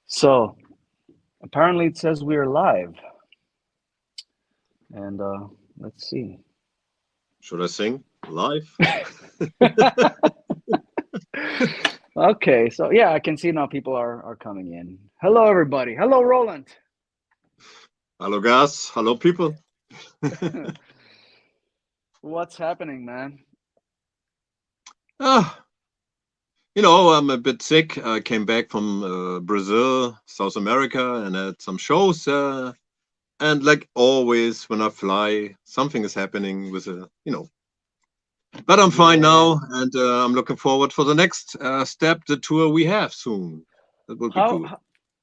So apparently it says we are live. And let's see. Should I sing live? Okay, so yeah, I can see now people are coming in. Hello, everybody. Hello, Roland. Hello, guys. Hello, people. What's happening, man? I'm a bit sick. I came back from Brazil, South America, and had some shows. And like always, when I fly, something is happening with But I'm fine now, and I'm looking forward for the next step, the tour we have soon. That will be How cool.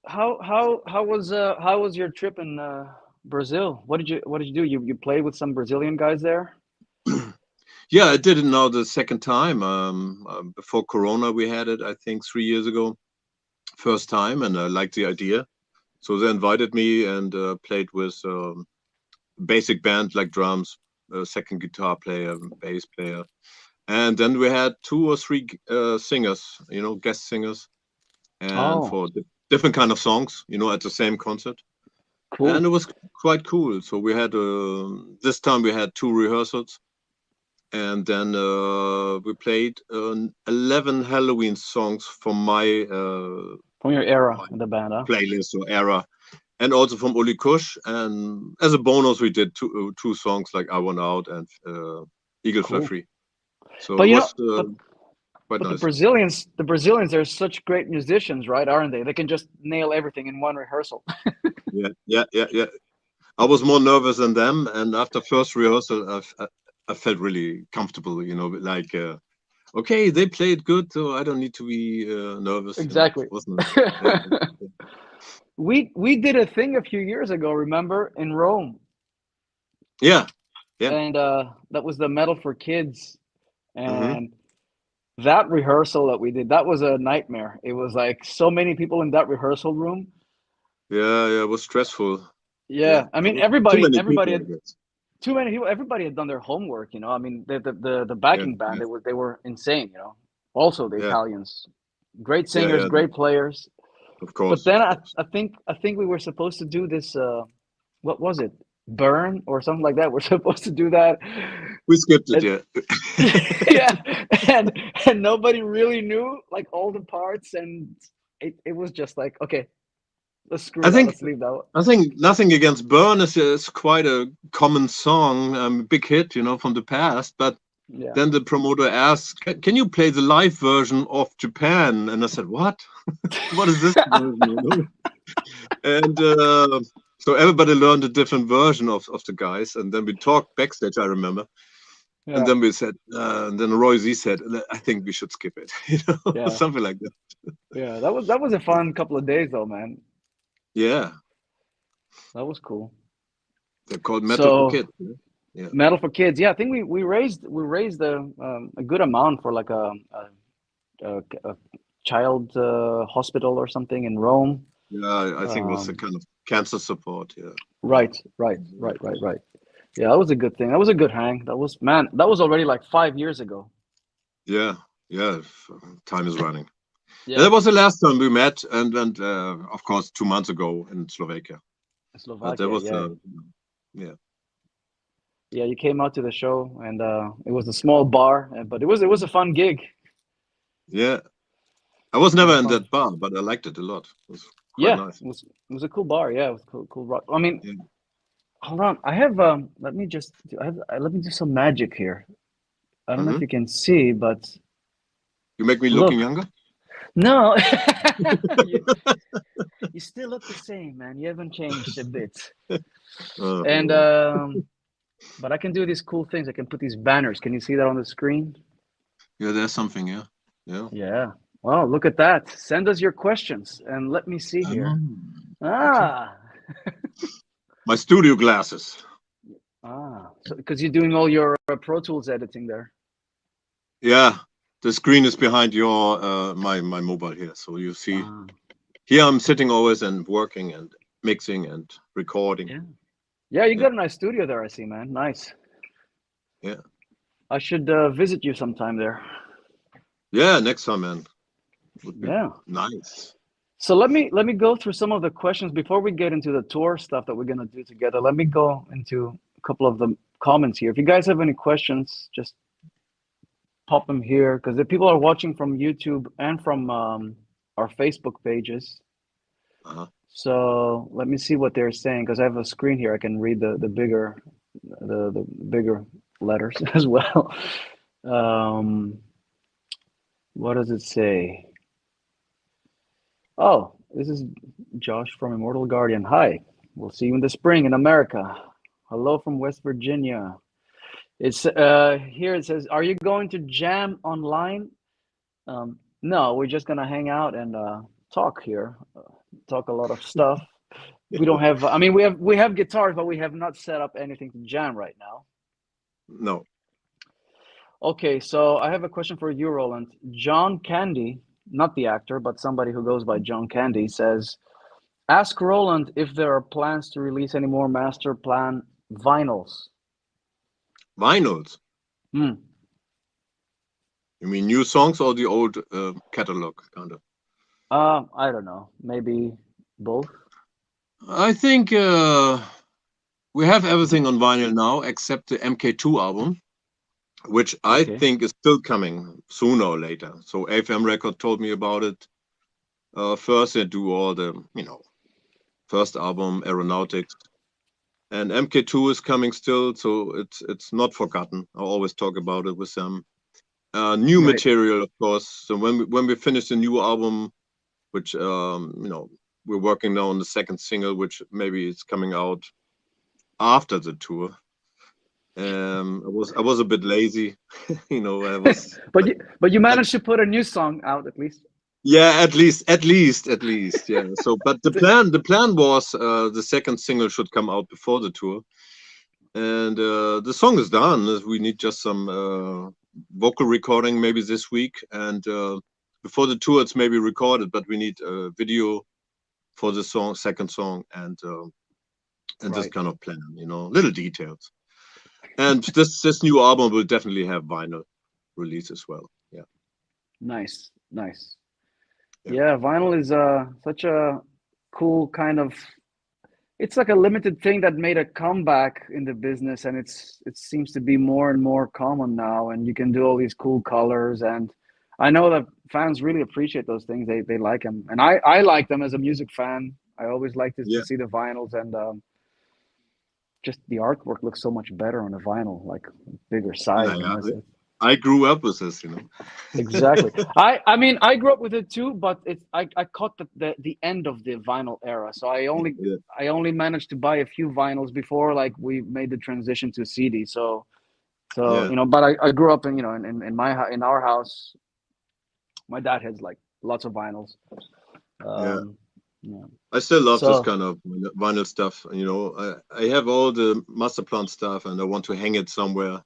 how was your trip in Brazil? What did you do? You played with some Brazilian guys there? Yeah, I did it now the second time. Before Corona, we had it, I think, 3 years ago. First time, and I liked the idea. So they invited me and played with basic band like drums, second guitar player, bass player. And then we had 2 or 3 singers, guest singers, and Oh, for different kind of songs, at the same concert. And cool. it was quite cool. So we had, this time we had 2 rehearsals. And then we played 11 Halloween songs from my From your era in the band, huh? playlist or era, and also from Uli Kush. And as a bonus, we did two songs like "I Want Out" and "Eagle Fly Cool. Free." So But it you know, was but quite but nice. The Brazilians, they're such great musicians, right? Aren't they? They can just nail everything in one rehearsal. Yeah, yeah, yeah, yeah. I was more nervous than them, and after first rehearsal, I felt really comfortable. Like okay, they played good, so I don't need to be nervous. Exactly. It wasn't. Yeah, yeah, We did a thing a few years ago, remember, in Rome, yeah, yeah. and that was the Metal for Kids, Hmm. and that rehearsal that we did, that was a nightmare. It was like so many people in that rehearsal room. Yeah, yeah. It was stressful. Yeah, Yeah, I there mean was too many everybody people, I had guess. too many people. Everybody had done their homework, I mean, the Yeah, backing band, yeah, they were insane, Also the yeah, Italians, great yeah, singers, yeah. great players. Of But course, then of I, course. I think I think we were supposed to do this. What was it? Burn or something like that. We're supposed to do that, We skipped it, and yeah. yeah, and and nobody really knew like all the parts, and it was just like, okay, let's screw I that. think Let's leave that one. I think Nothing Against Burn is quite a common song, big hit, from the past. But Yeah. then the promoter asked, "Can you play the live version of Japan?" And I said, "What? What is this version?" And so everybody learned a different version of the guys, and then we talked backstage. I remember. And Yeah. then we said, and then Roy Z said, "I think we should skip it," Yeah. something like that. Yeah. That was a fun couple of days though, man. Yeah, That was cool. they're called Metal for So Kids. Yeah. Metal for Kids. Yeah, I think we raised a good amount for like a child hospital or something in Rome. Yeah, I think it was a Um, kind of cancer support. Yeah, yeah, right. Yeah, that was a good thing. That was a good hang. That was, man, that was already like 5 years ago. yeah, yeah. Time is running. Yeah, That was the last time we met, and of course 2 months ago in Slovakia. But that Slovakia. was, Yeah, yeah, yeah. You came out to the show, and it was a small bar, but it was a fun gig. yeah. I was It was never a in fun. that bar, but I liked it a lot. It was quite Yeah, nice. it was a cool bar. Yeah, it was cool rock. I mean, Yeah. hold on. I have Let me just let me do some magic here. I don't know if Hmm. you can see, but You make me looking look. younger. No, you you still look the same, man. You haven't changed a bit. And Oh, but I can do these cool things. I can put these banners. Can you see that on the screen? yeah, there's something. Yeah, yeah. Yeah. Well, look at that. Send us your questions and let me see here. Okay. Ah, My studio glasses. So because you're doing all your Pro Tools editing there. Yeah, the screen is behind your my mobile here, so you see. Ah, Here I'm sitting always and working and mixing and recording. yeah. Yeah, you Yeah, got a nice studio there, I see, man. Nice. yeah, I should visit you sometime there. yeah. Next time, man, would be Yeah. nice. So let me go through some of the questions before we get into the tour stuff that we're gonna do together. Let me go into a couple of the comments here. If you guys have any questions, just pop them here because the people are watching from YouTube and from our Facebook pages. Uh-huh. So let me see what they're saying because I have a screen here. I can read the bigger letters as well. What does it say? Oh, this is Josh from Immortal Guardian. Hi, we'll see you in the spring in America. Hello from West Virginia. It's here it says, are you going to jam online? No, we're just gonna hang out and talk here, talk a lot of stuff. We don't have, I mean, we have guitars, but we have not set up anything to jam right now. No. Okay, so I have a question for you, Roland. John Candy, not the actor, but somebody who goes by John Candy, says, ask Roland if there are plans to release any more Masterplan vinyls. Vinyls? Hmm. You mean new songs or the old catalog, kind of? I don't know. Maybe both. I think we have everything on vinyl now except the MK2 album, which I Okay. think is still coming sooner or later. So AFM Record told me about it. First they do all the, first album, Aeronautics. And MK2 is coming still, so it's not forgotten. I always talk about it with them. New Right. material, of course. So when we finish the new album, which we're working now on the second single, which maybe it's coming out after the tour. I was a bit lazy, I was. But you managed to put a new song out at least. Yeah, at least, yeah. So, but the plan was the second single should come out before the tour, and the song is done. We need just some vocal recording maybe this week, and before the tour it's maybe recorded, but we need a video for the second song, and this Right. kind of plan, little details. And this new album will definitely have vinyl release as well. Yeah. Nice. Nice. Yeah. Yeah, vinyl is such a cool kind of, it's like a limited thing that made a comeback in the business, and it seems to be more and more common now, and you can do all these cool colors, and I know that fans really appreciate those things. They like them, and I like them as a music fan. I always like to Yeah. see the vinyls, and just the artwork looks so much better on a vinyl, like bigger size, Yeah. It's- I grew up with this, Exactly. I mean I grew up with it too, but I caught the end of the vinyl era. So Yeah. I only managed to buy a few vinyls before like we made the transition to CD. So Yeah. but I grew up in in our house. My dad has like lots of vinyls. Yeah. Yeah. I still love this So kind of vinyl stuff. I have all the Masterplan stuff, and I want to hang it somewhere.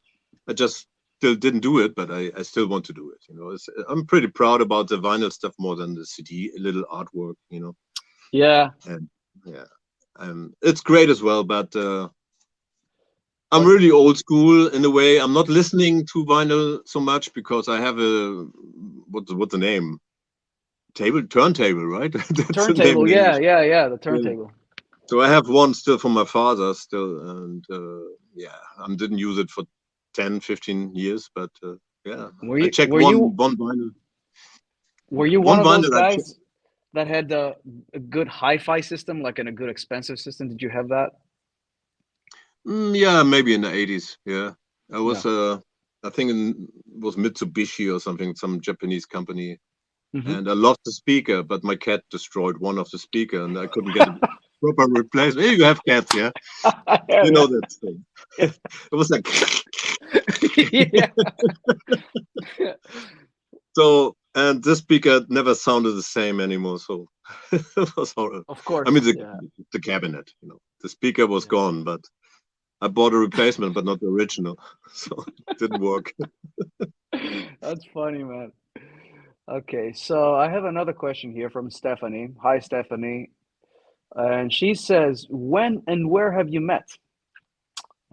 I just still didn't do it, but I still want to do it. I'm pretty proud about the vinyl stuff more than the CD, little artwork. yeah. And yeah, it's great as well. But I'm really old school in a way. I'm not listening to vinyl so much because I have a what's the name? Turntable, right? That's the name Turntable, in English. yeah, the Yeah. turntable. So I have one still from my father still, and I didn't use it for 10, 15 years, but yeah, Were I you checked were you one vinyl. were you one One of those vinyl guys that had a good hi-fi system, like in a good expensive system? Did you have that? yeah, maybe in the 80s. Yeah, I Yeah. was I think it was Mitsubishi or something, some Japanese company, Hmm. and I loved the speaker, but my cat destroyed one of the speaker, and I couldn't get a proper replacement. Hey, you have cats, yeah? Yeah, You yeah. know that thing. It was like Yeah. so, and this speaker never sounded the same anymore. So it was horrible. Of I mean, course. Yeah. the cabinet, the speaker was Yeah. gone, but I bought a replacement, but not the original, so it didn't work. That's funny, man. Okay, so I have another question here from Stephanie. Hi, Stephanie. And she says, when and where have you met?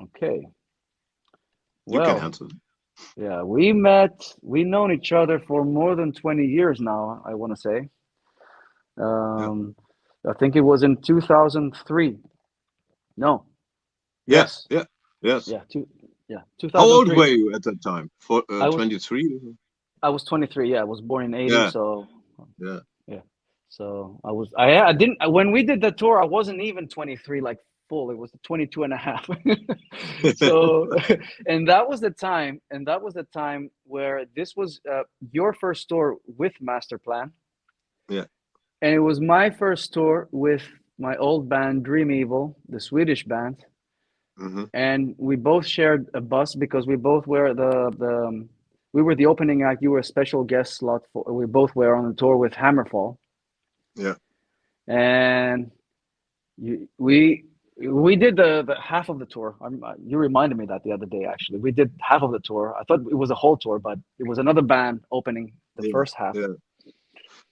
Okay. You can Well, answer. yeah, we've known each other for more than 20 years now, I want to say. Yeah. I think it was in 2003. No. Yeah. Yes. Yeah. Yes. Yeah. How old 2003. were you at that time? For I was 23? I was 23. Yeah, I was born in 80. Yeah. So Yeah. yeah. So I didn't when we did the tour. I wasn't even 23 like full. It was 22 and a half. So and that was the time. And that was the time where this was your first tour with Masterplan. Yeah. And it was my first tour with my old band Dream Evil, the Swedish band. Hmm. And we both shared a bus because we both were we were the opening act. You were a special guest slot for. We both were on the tour with Hammerfall, Yeah. and we did the half of the tour. You reminded me that the other day. Actually, we did half of the tour. I thought it was a whole tour, but it was another band opening the Yeah. first half. Yeah.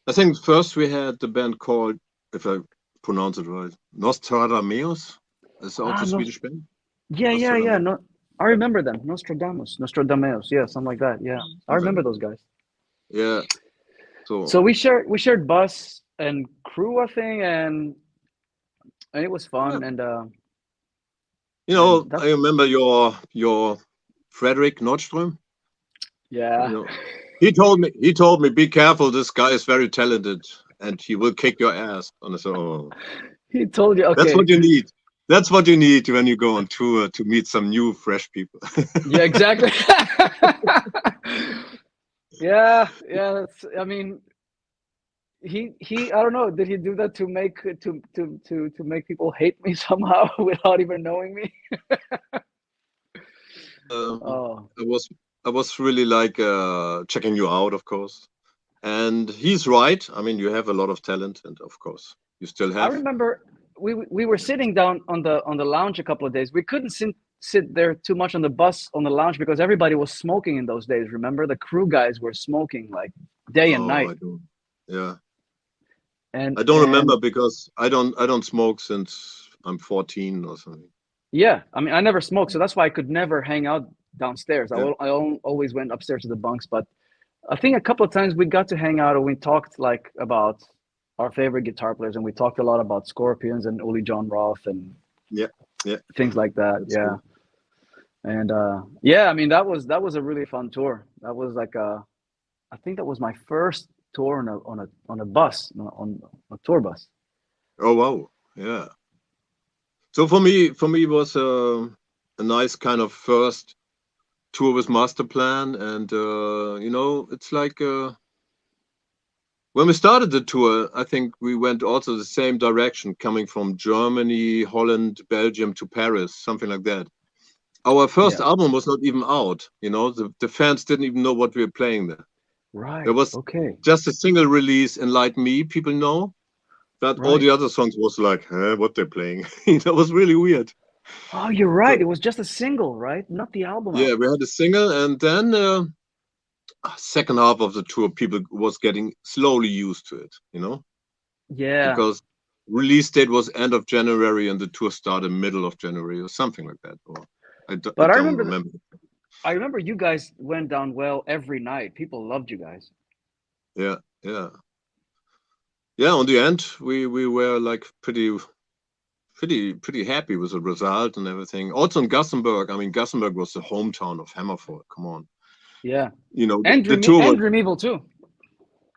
I think first we had the band called, if I pronounce it right, Nostradamus. It's also a No, Swedish band. yeah. Nostradamus. No, I remember them. Nostradamus. Yeah, something like that. Yeah, I Something remember like those guys. that. Yeah. So we shared bus and crew, I think, and it was Yeah. fun. And I remember your Frederick Nordström. yeah, He told me, be careful, this guy is very talented and he will kick your ass. And I said, oh, he told you. that's Okay, what you need. That's what you need when you go on tour, to meet some new, fresh people. yeah, exactly. Yeah. I mean, he. I don't know. Did he do that to make people hate me somehow without even knowing me? Oh, I was really like checking you out, of course. And he's right. I mean, you have a lot of talent, and of course, you still I have. remember we were sitting down on the lounge a couple of days. We couldn't sit there too much on the bus on the lounge because everybody was smoking in those days. Remember, the crew guys were smoking like day and Oh, night. I don't. Yeah, And I don't remember because I don't smoke since I'm 14 or something. yeah, I mean, I never smoked, so that's why I could never hang out downstairs. Yeah. Always went upstairs to the bunks, but I think a couple of times we got to hang out and we talked like about our favorite guitar players, and we talked a lot about Scorpions and Uli John Roth and Yeah. Yeah. things like that. That's Yeah. good. And yeah, I mean that was a really fun tour. That was like I think that was my first tour on a bus, on a tour bus. Oh wow. Yeah. So for me it was a nice kind of first tour with Masterplan, and it's like when we started the tour, I think we went also the same direction, coming from Germany, Holland, Belgium to Paris, something like that. Our first Yeah. album was not even out. The fans didn't even know what we were playing there. There Right. was Okay. just a single release, and Like Me, people know, but all Right. the other songs was like, what they're playing. That was really weird. Oh, you're right. So It was just a single, right? Not the album yeah, album. we had a single, and then second half of the tour, people was getting slowly used to it, Yeah. because release date was end of January and the tour started middle of January or something like that. Or I But I don't remember remember. I remember you guys went down well every night. People loved you guys. Yeah, yeah, yeah. On the end, we were like pretty happy with the result and everything. Also in Gothenburg, I mean, Gothenburg was the hometown of Hammerfall. Come on, Yeah. the, And the tour was, Dream Evil too.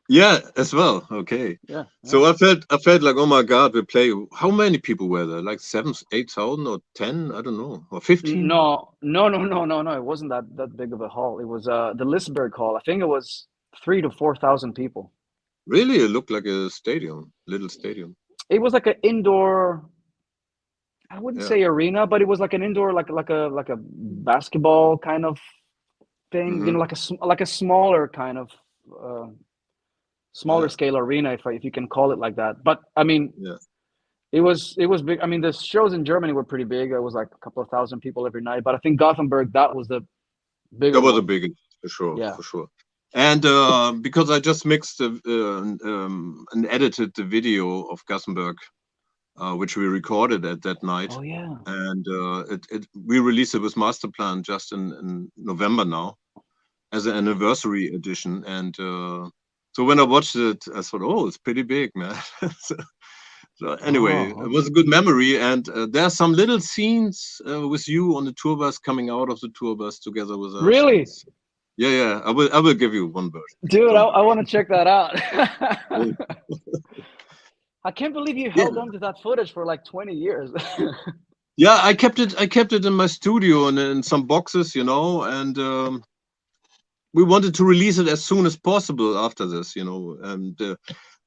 yeah, as well. Okay. Yeah. So I felt like, oh my God, we play. How many people were there? Like 8,000 or 10? I don't know, or 15? No. It wasn't that big of a hall. It was the Liseberg Hall. I think it was 3 to 4,000 people. Really, it looked like a stadium, little stadium. It was like an indoor. I wouldn't Yeah. say arena, but it was like an indoor, like a basketball kind of thing. Hmm. Like a smaller kind of smaller Yeah. scale arena, if you can call it like that. But I mean, Yeah. it was big. I mean, the shows in Germany were pretty big. It was like a couple of thousand people every night. But I think Gothenburg, that was the That bigger was a one. big, for sure, Yeah. for sure. And because I just mixed and edited the video of Gothenburg, which we recorded at that night, Oh yeah. and we released it with Masterplan just in November now as an anniversary edition, and So when I watched it, I thought, oh, it's pretty big, man. So anyway, Oh, it was a good memory, and there are some little scenes with you on the tour bus, coming out of the tour bus together with us. really? Yeah. I will give you one version. Dude, Don't I worry. want to check that out. Yeah. I can't believe you Yeah. held on to that footage for like 20 years. Yeah, I kept it in my studio and in some boxes, you know, and we wanted to release it as soon as possible after this, you know. And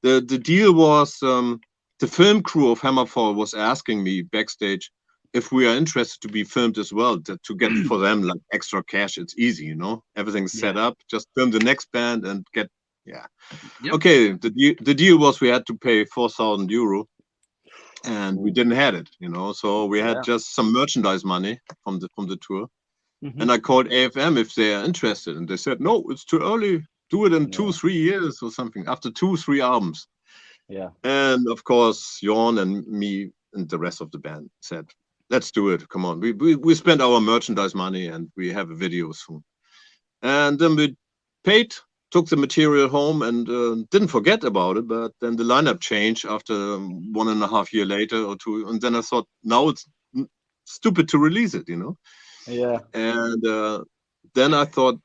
the deal was, the film crew of Hammerfall was asking me backstage if we are interested to be filmed as well, to get for them like extra cash. It's easy, you know, everything's set up, just film the next band and get, yeah. Yep. Okay, the deal was we had to pay 4,000 euro, and we didn't have it, you know, so we had just some merchandise money from the tour. And I called AFM if they are interested, and they said, no, it's too early, do it in 2-3 years or something, after 2-3 albums. Yeah. And of course, Jorn and me and the rest of the band said, let's do it, come on. We spent our merchandise money, and we have a video soon. And then we paid, took the material home, and didn't forget about it. But then the lineup changed after 1.5 years later or 2, and then I thought, now it's stupid to release it, you know. Yeah. And then I thought,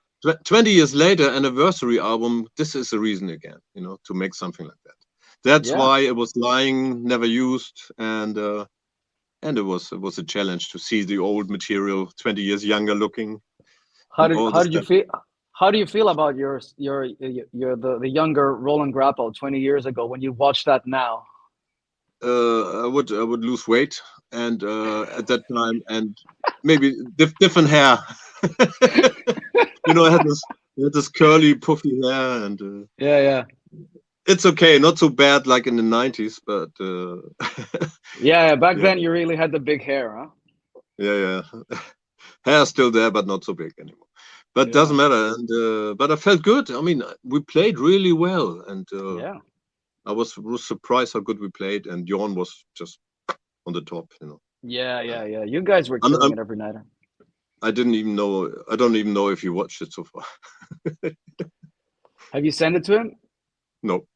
20 years later, anniversary album, this is the reason again, you know, to make something like that. That's why it was lying, never used, and it was a challenge to see the old material, 20 years younger looking. How did you feel? How do you feel about the younger Roland Grapow 20 years ago when you watch that now? I would lose weight, and at that time, and maybe different hair. You know, I had this curly, puffy hair, and yeah. It's okay, not so bad like in the 90s, but yeah, back then you really had the big hair, huh? Yeah. Hair's still there, but not so big anymore. But doesn't matter. And but I felt good. I mean, we played really well, and I was surprised how good we played, and Jorn was just on the top, you know. Yeah. You guys were killing it every night. I don't even know if you watched it so far. Have you sent it to him? No.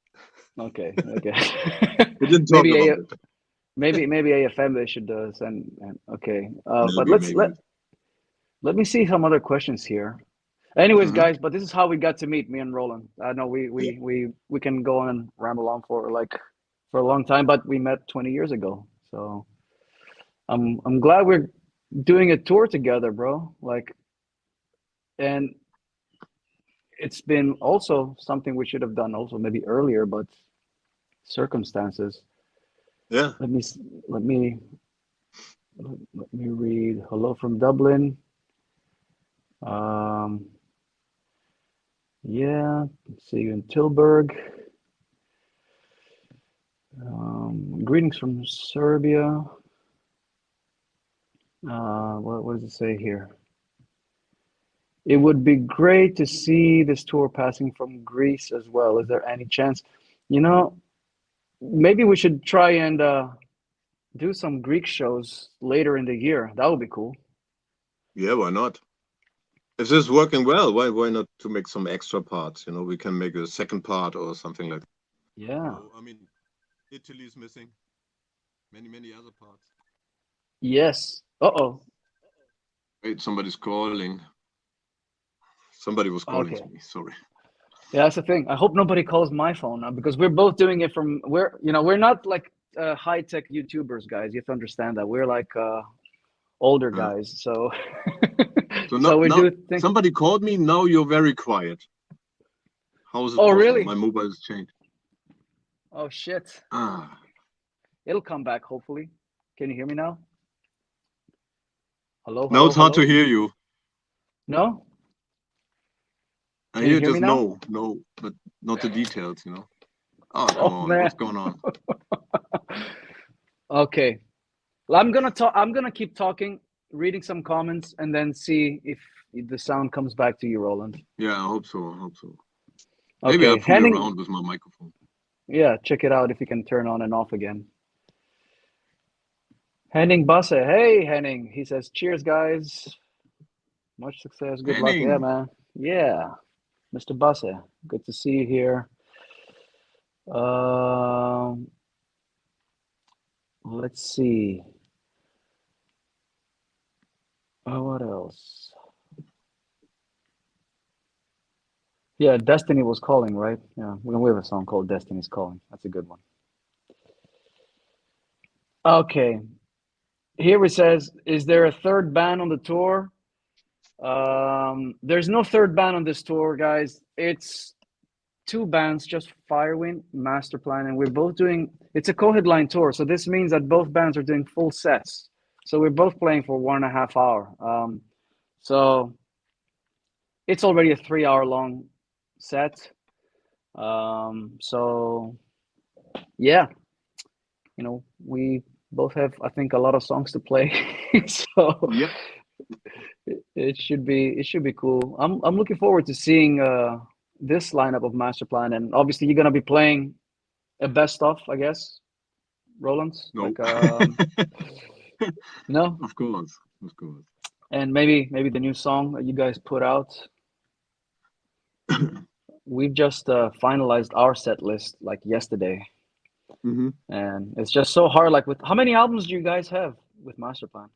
Okay. We didn't talk about it. Maybe AFM they should send. Okay, but maybe. let me see some other questions here. Anyways, guys, but this is how we got to meet, me and Roland. I know we can go on and ramble on for a long time, but we met 20 years ago. So I'm glad we're doing a tour together, bro. Like, and it's been also something we should have done also maybe earlier, but circumstances. Yeah. Let me read. Hello from Dublin. Yeah, see you in Tilburg. Greetings from Serbia. What does it say here? It would be great to see this tour passing from Greece as well. Is there any chance? You know, maybe we should try and do some Greek shows later in the year. That would be cool. Yeah, why not? If this is working well, why not to make some extra parts? You know, we can make a second part or something like that. Yeah. I mean, Italy is missing. Many other parts. Yes. Uh-oh. Wait, somebody's calling. Somebody was calling to me. Sorry. Yeah, that's the thing. I hope nobody calls my phone now, because we're both doing it from we're not like high-tech YouTubers, guys. You have to understand that we're like older guys. So somebody called me. Now you're very quiet. How is it? Oh, really? My mobile has changed. Oh shit. It'll come back, hopefully. Can you hear me now? Hello. Now it's hard to hear you. No? I hear just no, but not the details, you know. Oh, come on. Man. What's going on? Okay. Well, I'm gonna keep talking, reading some comments, and then see if the sound comes back to you, Roland. Yeah, I hope so. Okay. Maybe I'll fool around with my microphone. Yeah, check it out if you can turn on and off again. Henning Basse. Hey, Henning. He says, cheers, guys. Much success. Good luck. Yeah, man. Yeah. Mr. Basse, good to see you here. Um, let's see. What else? Yeah, Destiny was calling, right? Yeah, we have a song called Destiny's Calling. That's a good one. Okay, here it says, is there a third band on the tour? There's no third band on this tour, guys. It's two bands, just Firewind, Masterplan, and we're both doing, it's a co-headline tour, so this means that both bands are doing full sets. So we're both playing for 1.5 hours. So it's already a 3 hour long set. So yeah, we both have, I think, a lot of songs to play. So Yep. it should be cool. I'm looking forward to seeing this lineup of Masterplan, and obviously you're gonna be playing a best of, I guess, Roland. No. Like no, Of course. Of course. and maybe the new song that you guys put out. We've just finalized our set list like yesterday, Hmm. and it's just so hard. Like, with how many albums do you guys have with Masterplan?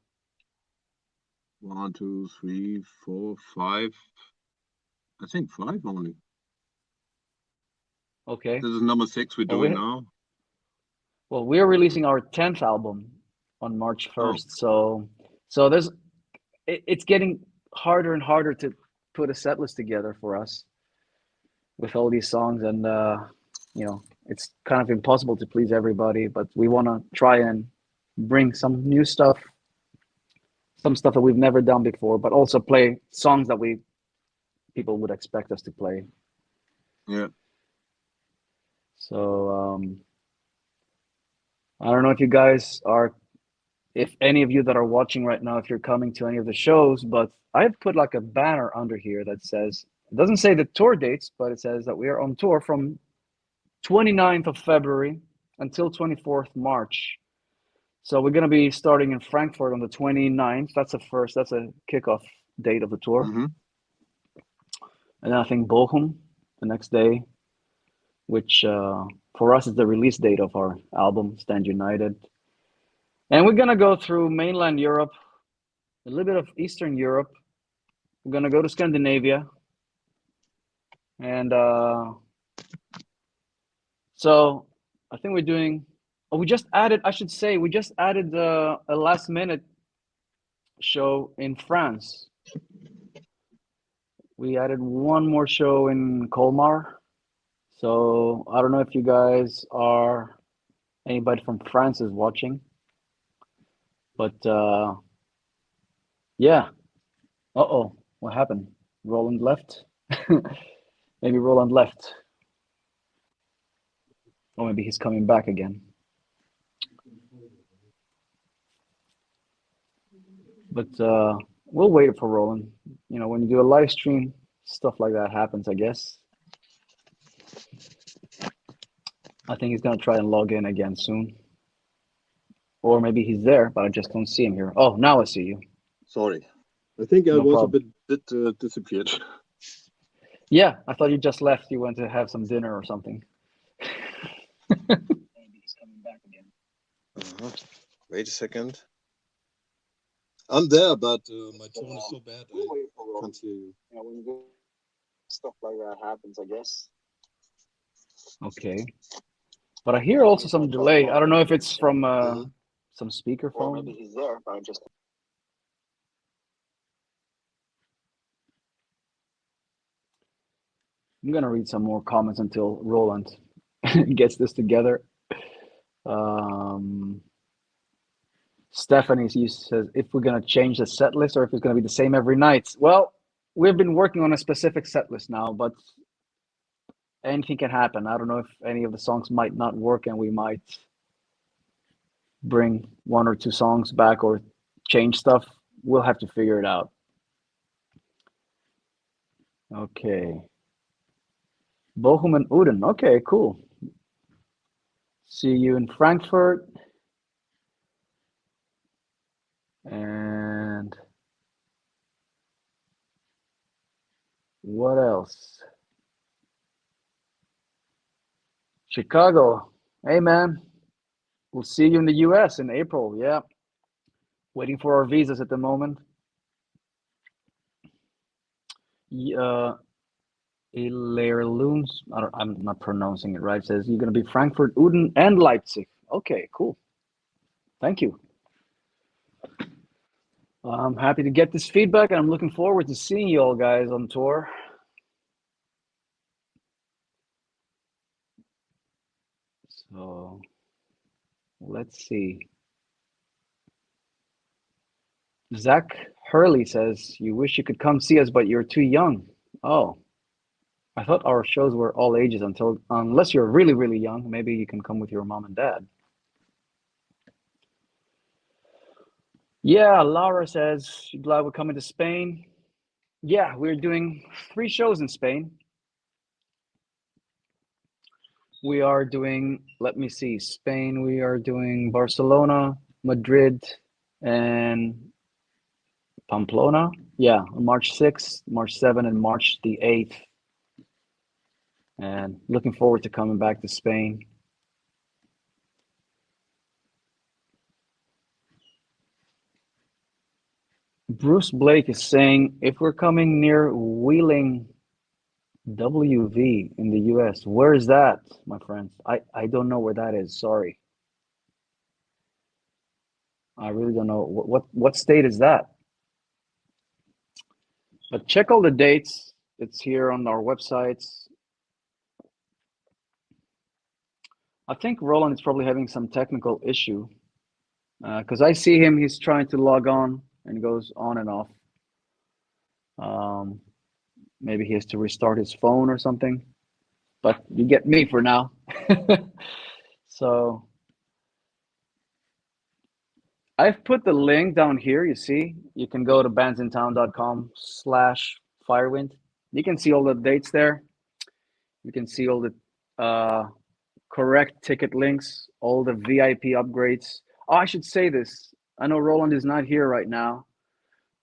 1, 2, 3, 4, 5. I think 5 only. Okay. This is number 6 we're Well, doing now. we're releasing our 10th album on March Oh, 1st. So it's getting harder and harder to put a set list together for us with all these songs, and it's kind of impossible to please everybody, but we want to try and bring some new stuff, some stuff that we've never done before, but also play songs that people would expect us to play. yeah. So I don't know if you guys are, if any of you that are watching right now, if you're coming to any of the shows, but I've put like a banner under here that says, it doesn't say the tour dates, but it says that we are on tour from 29th of February until 24th March. So we're going to be starting in Frankfurt on the 29th. That's a kickoff date of the tour. Hmm. And then I think Bochum the next day, which for us is the release date of our album, Stand United. And we're going to go through mainland Europe, a little bit of Eastern Europe. We're going to go to Scandinavia. And so I think we're doing, oh, we just added a last minute show in France. We added one more show in Colmar. So I don't know if you guys are, anybody from France is watching, but yeah. Uh-oh, what happened? Roland left? Maybe Roland left. Or maybe he's coming back again. But we'll wait for Roland. When you do a live stream, stuff like that happens, I guess. I think he's gonna try and log in again soon. Or maybe he's there, but I just don't see him here. Oh, now I see you. Sorry. I think I No was problem. a bit disappeared. Yeah, I thought you just left. You went to have some dinner or something. Maybe he's coming back again. Wait a second. I'm there, but my tone is so bad I can't hear you. When you do stuff like that happens, I guess. Okay. But I hear also some delay. I don't know if it's from some speakerphone. Or maybe he's there, but I just. I'm gonna read some more comments until Roland gets this together. Stephanie says, if we're gonna change the set list or if it's gonna be the same every night. Well, we've been working on a specific set list now, but anything can happen. I don't know if any of the songs might not work, and we might bring one or two songs back or change stuff. We'll have to figure it out. Okay. Bochum and Uden. Okay, cool. See you in Frankfurt. And what else? Chicago. Hey, man. We'll see you in the US in April. Yeah. Waiting for our visas at the moment. Ilerloons. I'm not pronouncing it right. Says you're going to be Frankfurt, Uden, and Leipzig. Okay, cool. Thank you. I'm happy to get this feedback, and I'm looking forward to seeing you all guys on tour. So let's see. Zach Hurley says, you wish you could come see us, but you're too young. Oh, I thought our shows were all ages unless you're really, really young. Maybe you can come with your mom and dad. Yeah, Laura says, she's glad we're coming to Spain. Yeah, we're doing 3 shows in Spain. We are doing, let me see, Spain, we are doing Barcelona, Madrid, and Pamplona. Yeah, on March 6th, March 7th, and March the 8th. And looking forward to coming back to Spain. Bruce Blake is saying, if we're coming near Wheeling, WV in the US, where is that, my friends? I don't know where that is. Sorry. I really don't know. What state is that? But check all the dates. It's here on our websites. I think Roland is probably having some technical issue because I see him. He's trying to log on and goes on and off. Maybe he has to restart his phone or something. But you get me for now. So I've put the link down here. You see, you can go to bandsintown.com/Firewind. You can see all the dates there. You can see all the correct ticket links, all the VIP upgrades. Oh, I should say this. I know Roland is not here right now.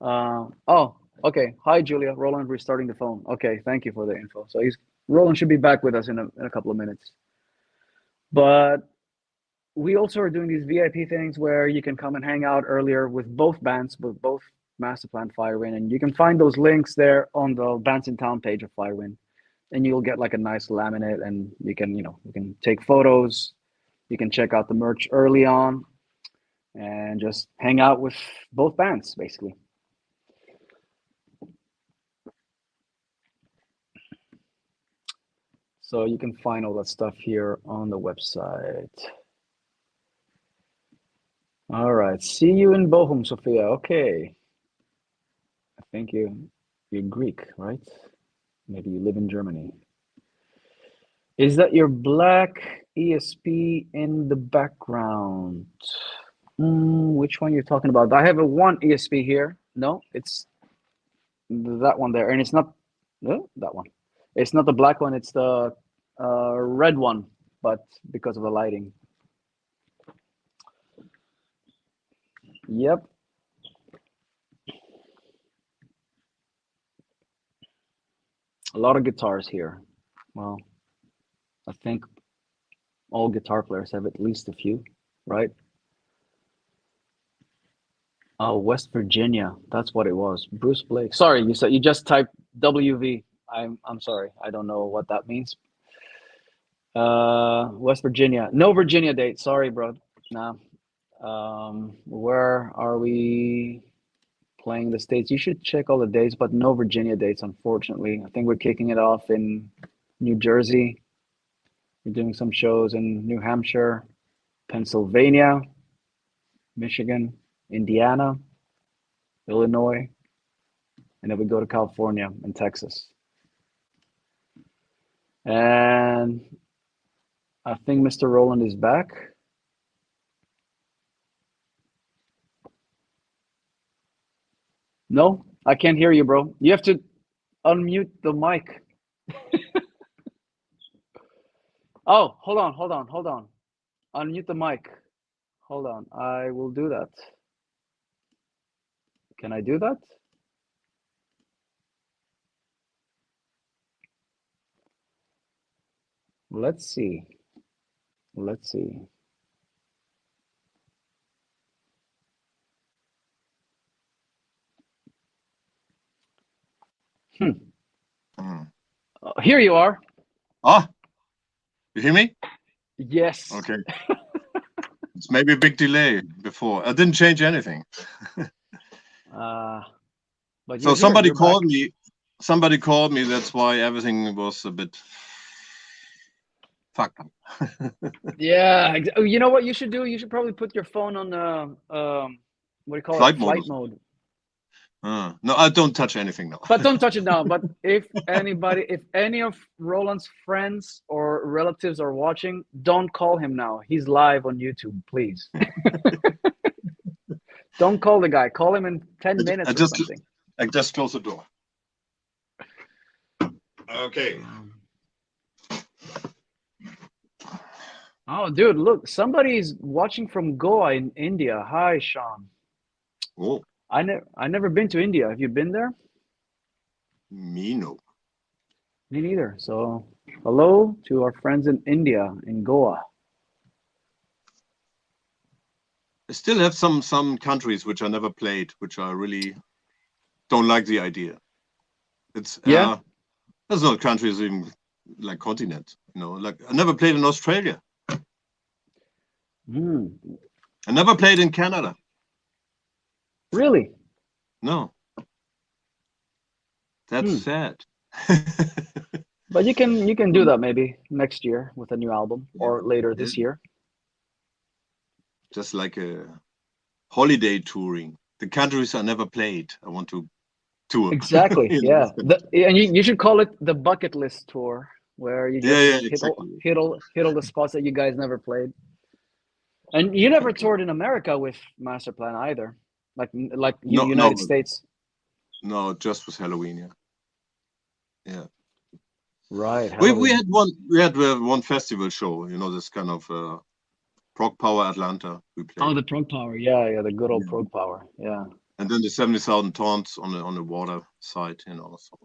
Oh, okay. Hi, Julia. Roland restarting the phone. Okay, thank you for the info. So Roland should be back with us in a couple of minutes. But we also are doing these VIP things where you can come and hang out earlier with both bands, with both Masterplan, Firewind, and you can find those links there on the Bands in Town page of Firewind, and you'll get like a nice laminate, and you can take photos, you can check out the merch early on, and just hang out with both bands basically. So you can find all that stuff here on the website. All right, see you in Bochum, Sophia. Okay. I think you're Greek, right? Maybe you live in Germany. Is that your black ESP in the background? Which one you're talking about? I have a one ESP here. No, it's that one there, and it's not that one. It's not the black one. It's the red one, but because of the lighting. Yep. A lot of guitars here. Well, I think all guitar players have at least a few, right? Oh, West Virginia. That's what it was. Bruce Blake. Sorry, you just typed WV. I'm sorry. I don't know what that means. West Virginia. No Virginia date. Sorry, bro. Nah. Where are we playing the States? You should check all the dates, but no Virginia dates, unfortunately. I think we're kicking it off in New Jersey. We're doing some shows in New Hampshire, Pennsylvania, Michigan, Indiana, Illinois, and then we go to California and Texas. And I think Mr. Roland is back. No, I can't hear you, bro. You have to unmute the mic. Oh, hold on. Unmute the mic. Hold on, I will do that. Can I do that? Let's see. Let's see. Here you are. Ah, you hear me? Yes. Okay. It's maybe a big delay before. I didn't change anything. But so somebody called me. Somebody called me. That's why everything was a bit fucked up. Yeah. You know what you should do? You should probably put your phone on what do you call Flight it? mode. Flight mode. No, I don't touch anything now. But don't touch it now. But if any of Roland's friends or relatives are watching, don't call him now. He's live on YouTube, please. Don't call the guy. Call him in 10 minutes or something. I just close the door. Okay. Oh, dude, look, somebody's watching from Goa in India. Hi, Sean. Oh. I never been to India. Have you been there? Me no. Me neither. So, hello to our friends in India, in Goa. I still have some countries which I never played, which I really don't like the idea. It's there's not countries even like continent, you know. Like I never played in Australia. I never played in Canada. Really? No. That's sad. But you can do that maybe next year with a new album or later this year. Just like a holiday touring. The countries I never played, I want to tour. Exactly. Yeah. And you should call it the bucket list tour, where you just hit all the spots that you guys never played. And you never toured in America with Masterplan either, like United States. No, just with Halloween. Yeah. Right. We had one festival show. You know, this kind of Prog Power Atlanta. We played. Oh, the Prog Power. Yeah, the good old Prog Power. Yeah. And then the 70,000 tons on the water side, you know. So.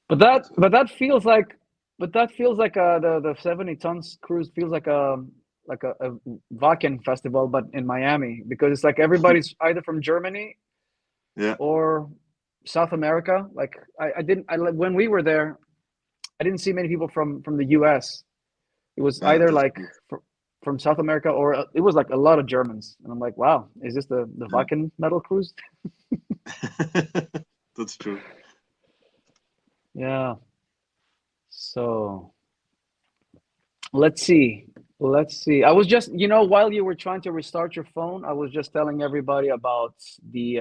But that feels like the 70 tons cruise feels like a Wacken festival, but in Miami, because it's like everybody's either from Germany, or South America. Like when we were there, I didn't see many people from the US. It was either like from South America, or it was like a lot of Germans, and I'm like, wow, is this the Wacken metal cruise? That's true. Yeah. So let's see. I was just, while you were trying to restart your phone, I was just telling everybody about the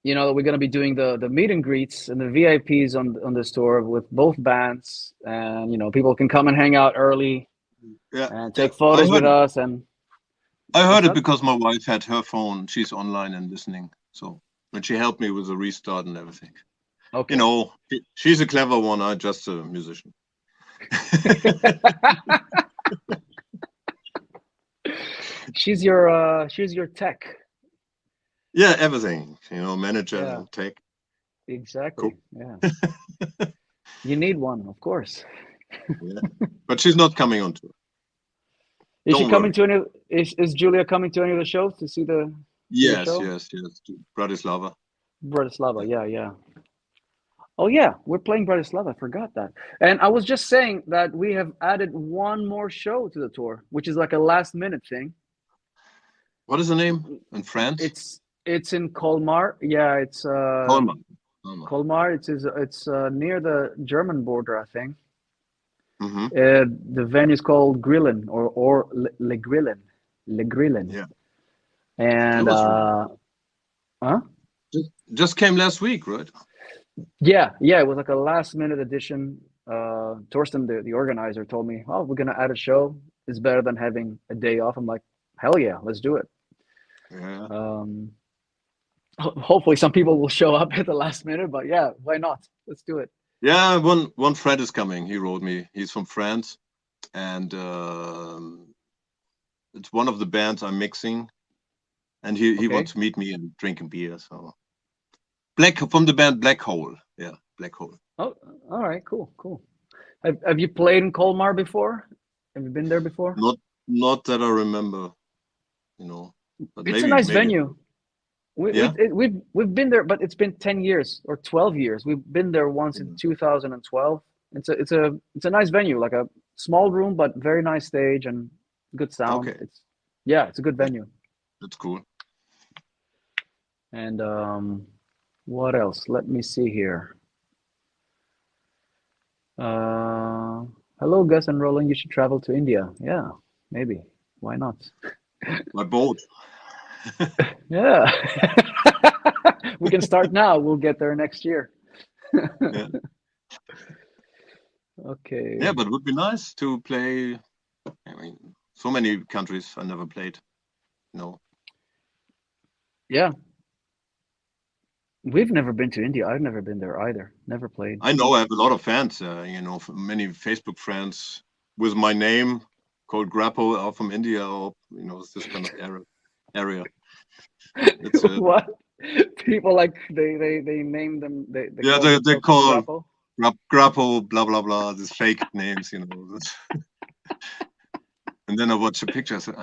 that we're going to be doing the meet and greets and the VIPs on this tour with both bands, and people can come and hang out early and take photos with us. And I heard it because my wife had her phone. She's online and listening. So when she helped me with the restart and everything. Okay. She's a clever one. I'm just a musician. She's your tech. Yeah, everything. Manager and tech. Exactly. Cool. Yeah. You need one, of course. Yeah. But she's not coming on tour. Is she coming to any? Is Julia coming to any of the shows to see the? Yes. Bratislava. Yeah. Oh yeah, we're playing Bratislava. I forgot that. And I was just saying that we have added one more show to the tour, which is like a last minute thing. What is the name in France? It's in Colmar. Yeah, it's Colmar. Colmar. It's near the German border, I think. Mm-hmm. The venue is called Grillen or Le Grillen. Yeah. And just came last week, right? Yeah, it was like a last minute addition. Torsten, the organizer, told me, "Oh, we're gonna add a show. It's better than having a day off." I'm like, "Hell yeah, let's do it." Yeah. Hopefully, some people will show up at the last minute, but yeah, why not? Let's do it. Yeah, one friend is coming. He wrote me. He's from France, and it's one of the bands I'm mixing, and he wants to meet me and drinking beer. So from the band Black Hole. Yeah, Black Hole. Oh, all right, cool. Have you played in Colmar before? Have you been there before? Not that I remember, you know. But It's a nice maybe. venue. We've been there, but it's been 10 years or 12 years. We've been there once in 2012. It's a nice venue, like a small room, but very nice stage and good sound. Okay. It's a good venue. That's cool. And what else? Let me see here. Hello, Gus and Roland. You should travel to India. Yeah, maybe. Why not? My boat. Yeah. We can start now. We'll get there next year. Yeah. Okay. Yeah, but it would be nice to play. I mean, so many countries I never played. No. Yeah. We've never been to India. I've never been there either. Never played. I know I have a lot of fans, you know, many Facebook friends with my name called Grapow are from India, or, you know, this kind of area. It's, What? People like they name them. They call Grapow, blah blah blah. These fake names, you know. And then I watch a picture. I said,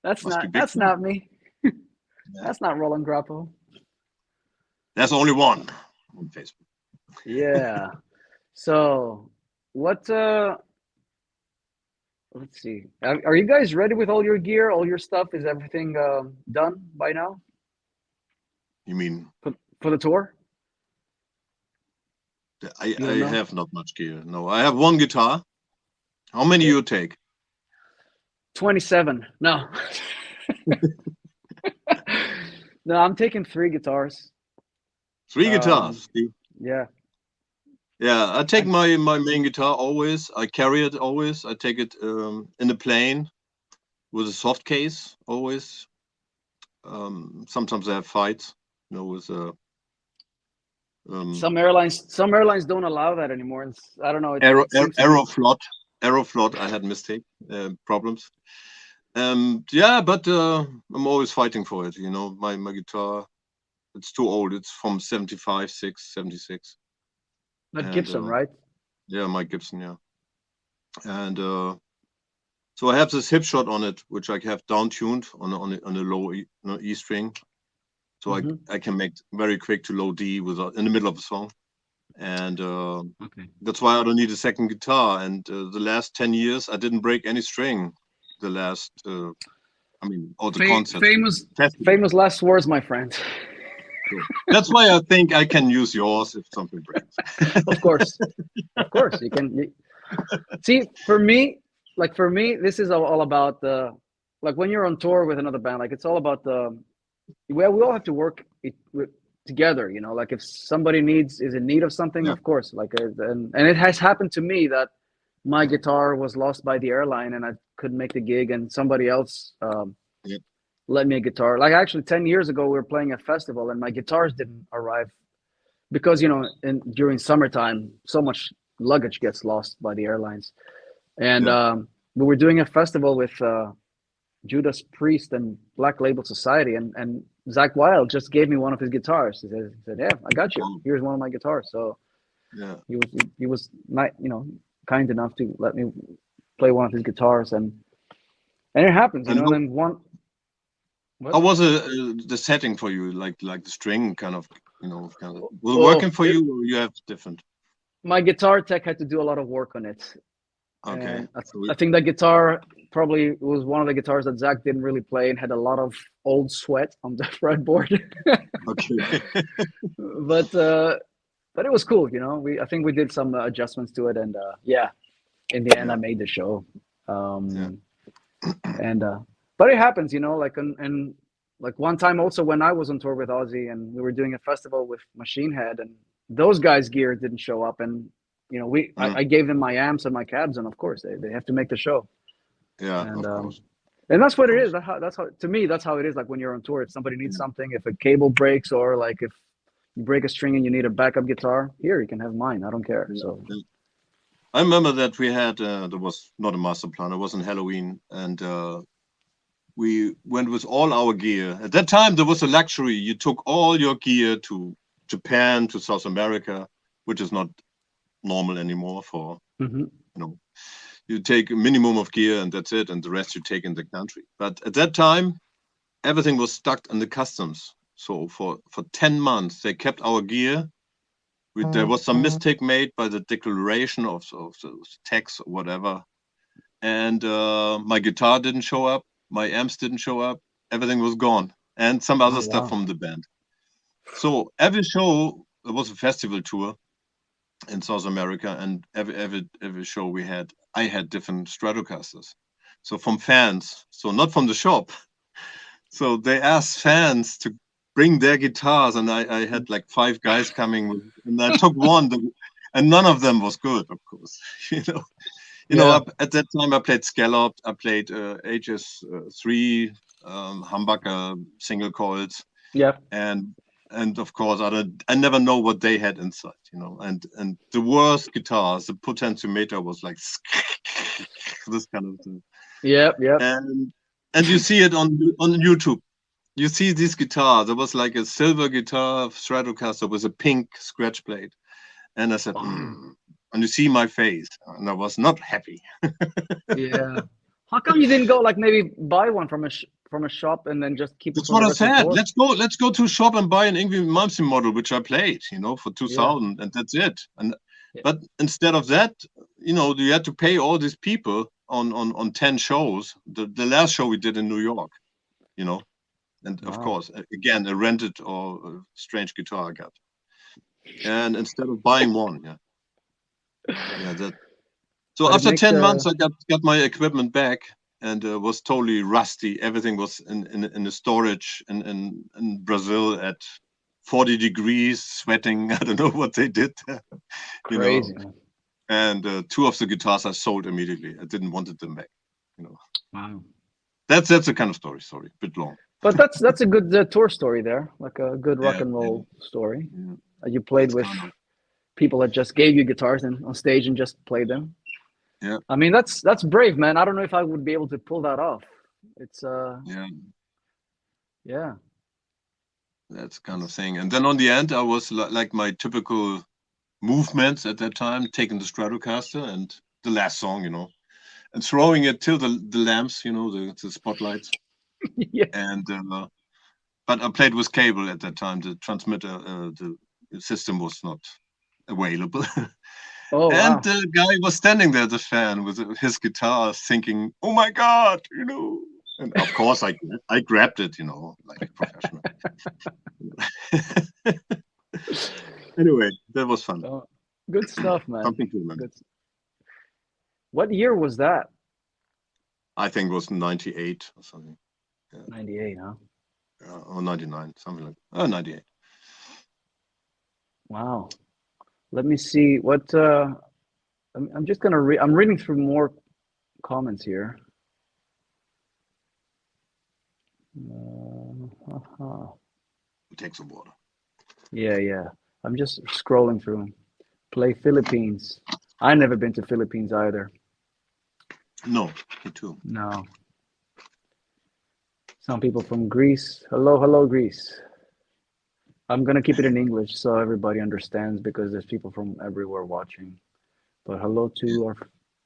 That's not me. Yeah. That's not Roland Grapow. There's only one on Facebook. Yeah. So what? Let's see. Are you guys ready with all your gear, all your stuff? Is everything done by now? You mean for the tour? I have not much gear. No, I have one guitar. How many you take? 27. No. No, I'm taking 3 guitars. 3 guitars. Yeah. Yeah, I take my main guitar always. I carry it always. I take it in the plane with a soft case always. Sometimes I have fights, you know, with some airlines don't allow that anymore. I don't know. Aeroflot. I had mistake problems. Yeah, but I'm always fighting for it. You know, my guitar, it's too old. It's from 75, 76. That Gibson, right? Yeah, my Gibson, yeah. And so I have this hip shot on it, which I have down tuned on a low E string. So I can make very quick to low D in the middle of a song. And that's why I don't need a second guitar. And the last 10 years, I didn't break any string. The last, all the concerts. Famous last words, my friend. So that's why I think I can use yours if something breaks. Of course, you can. See, for me, this is all about like when you're on tour with another band. Like it's all about we all have to work together. You know, like if somebody is in need of something, of course. Like and it has happened to me that my guitar was lost by the airline and I couldn't make the gig, and somebody else lent me a guitar. Like actually 10 years ago, we were playing a festival and my guitars didn't arrive because, you know, during summertime, so much luggage gets lost by the airlines. And we were doing a festival with Judas Priest and Black Label Society, and Zach Wilde just gave me one of his guitars. He said, "Yeah, I got you. Here's one of my guitars." So he was not, you know, kind enough to let me play one of his guitars, and it happens, you know. And then one. What? How was the setting for you? Like the string kind of, you know, was it working for you, or you have different? My guitar tech had to do a lot of work on it. Okay. I think that guitar probably was one of the guitars that Zach didn't really play and had a lot of old sweat on the fretboard. Okay. But it was cool, you know. I think we did some adjustments to it, and in the end, I made the show. But it happens, you know. Like and like one time also when I was on tour with Ozzy and we were doing a festival with Machine Head, and those guys' gear didn't show up, and you know I gave them my amps and my cabs, and of course they have to make the show. Yeah, of course. And that's what it is. That's how, to me, that's how it is. Like when you're on tour, if somebody needs something, if a cable breaks, or like if you break a string and you need a backup guitar, here you can have mine. I don't care. So I remember that we had there was not a Masterplan. It was on Halloween, and we went with all our gear. At that time, there was a luxury. You took all your gear to Japan, to South America, which is not normal anymore for, you know. You take a minimum of gear and that's it, and the rest you take in the country. But at that time, everything was stuck in the customs. So for 10 months, they kept our gear. There was some mistake made by the declaration of the tax or whatever. And my guitar didn't show up. My amps didn't show up. Everything was gone. And some other stuff from the band. So every show, there was a festival tour in South America. And every show I had different Stratocasters. So from fans, so not from the shop. So they asked fans to bring their guitars, and I had like 5 guys coming, and I took one, and none of them was good, of course. At that time I played Scallop, I played HS3, humbucker single coils, and of course I never know what they had inside, and the worst guitars, the potentiometer was like this kind of thing. And you see it on YouTube. You see this guitar. There was like a silver guitar Stratocaster with a pink scratch plate, and I said, and you see my face, and I was not happy. Yeah. How come you didn't go like maybe buy one from a shop and then just keep? That's what I said. Let's go to a shop and buy an Yngwie Malmsteen model, which I played, for 2000, and that's it. But instead of that, you had to pay all these people on 10 shows. The last show we did in New York, and of course, again, a rented or a strange guitar I got. And instead of buying one, So after 10 months, I got my equipment back, and was totally rusty. Everything was in the storage in Brazil at 40 degrees, sweating. I don't know what they did there. Crazy. And 2 of the guitars I sold immediately. I didn't want them back. Wow. That's a kind of story. Sorry, a bit long. But that's a good tour story there, like a good rock and roll story. Yeah. You played with people that just gave you guitars and on stage and just played them. Yeah. I mean, that's brave, man. I don't know if I would be able to pull that off. It's yeah. That's kind of thing. And then on the end, I was like my typical movements at that time, taking the Stratocaster and the last song, and throwing it till the lamps, the spotlights. Yeah. And but I played with cable at that time. The transmitter, the system was not available. Oh, and wow. the guy was standing there, the fan, with his guitar, thinking, "Oh my God, And of course, I grabbed it, like a professional. Anyway, that was fun. Oh, good stuff, man. Something to remember. What year was that? I think it was 98 or something. Yeah. 98, huh? Or 99, something like that. 98. Wow. Let me see what I'm just gonna read. I'm reading through more comments here. Take some water. Yeah. I'm just scrolling through. Play Philippines. I never been to Philippines either. No, me too. No. Some people from Greece. Hello, Greece. I'm gonna keep it in English so everybody understands because there's people from everywhere watching. But hello to our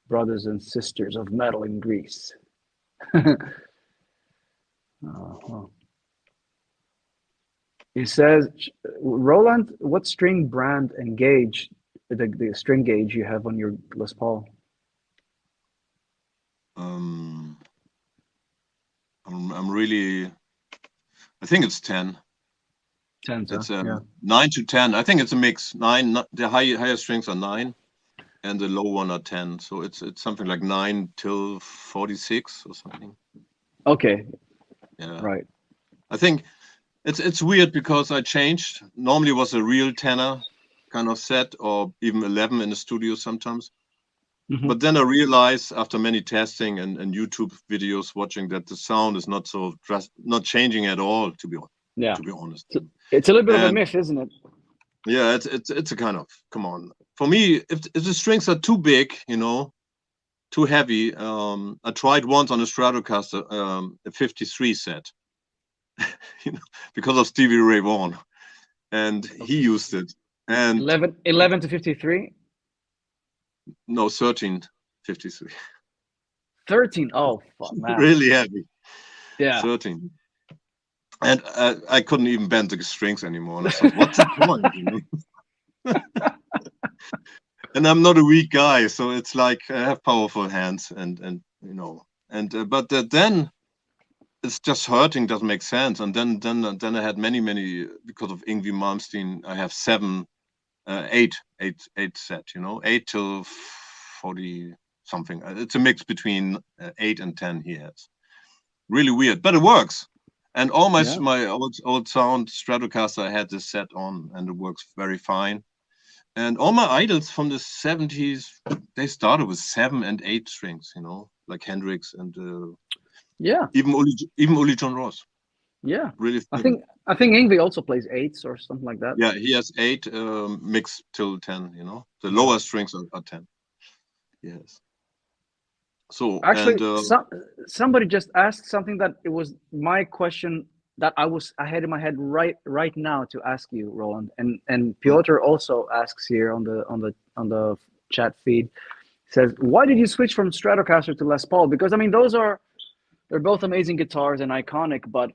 brothers and sisters of metal in Greece. He says, Roland, what string brand and gauge, the string gauge you have on your Les Paul? I'm really, I think it's 10. 10, it's yeah. 9 to 10. I think it's a mix. 9, the higher strings are 9 and the low one are 10. So it's something like 9 till 46 or something. Okay. Yeah. Right. I think it's weird because I changed. Normally it was a real tenor kind of set or even 11 in the studio sometimes. Mm-hmm. But then I realized after many testing and YouTube videos watching that the sound is not changing at all, to be honest. It's a little bit of a myth, isn't it? Yeah, it's a kind of, come on. For me, if the strings are too big, too heavy, I tried once on a Stratocaster, a 53 set, because of Stevie Ray Vaughan, and he used it. And 11 to 53? No, 13. 53. 13. Oh, fuck, man. Really heavy. Yeah. 13. And I couldn't even bend the strings anymore. And I thought, what's the point? You know? And I'm not a weak guy, so it's like I have powerful hands, and you know, and but then it's just hurting, doesn't make sense. And then I had many because of Yngwie Malmsteen. I have eight set, you know, 8 till 40 something. It's a mix between 8 and 10 he has. Really weird, but it works. And all my old sound Stratocaster, I had this set on, and it works very fine. And all my idols from the 70s, they started with 7 and 8 strings, you know, like Hendrix and even Uli John Ross. Yeah, really. I think Yngwie also plays 8s or something like that. Yeah, he has 8 mixed till 10. You know, the lower strings are 10. Yes. So actually, and, somebody just asked something that it was my question that I had in my head right now to ask you, Roland, and Piotr also asks here on the chat feed, says, why did you switch from Stratocaster to Les Paul? Because I mean, they're both amazing guitars and iconic, but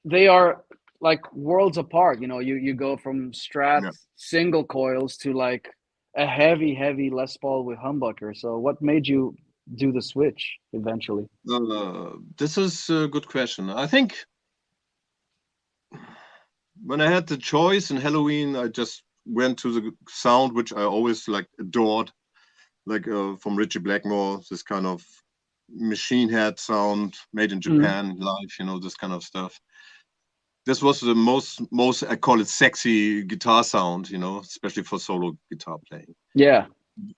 they are like worlds apart. You know, you go from Strat single coils to like a heavy Les Paul with humbucker. So what made you do the switch eventually? This is a good question. I think when I had the choice in Halloween, I just went to the sound which I always like adored, like from Ritchie Blackmore, this kind of machine head sound made in Japan live, you know, this kind of stuff. This was the most I call it sexy guitar sound, you know, especially for solo guitar playing. Yeah.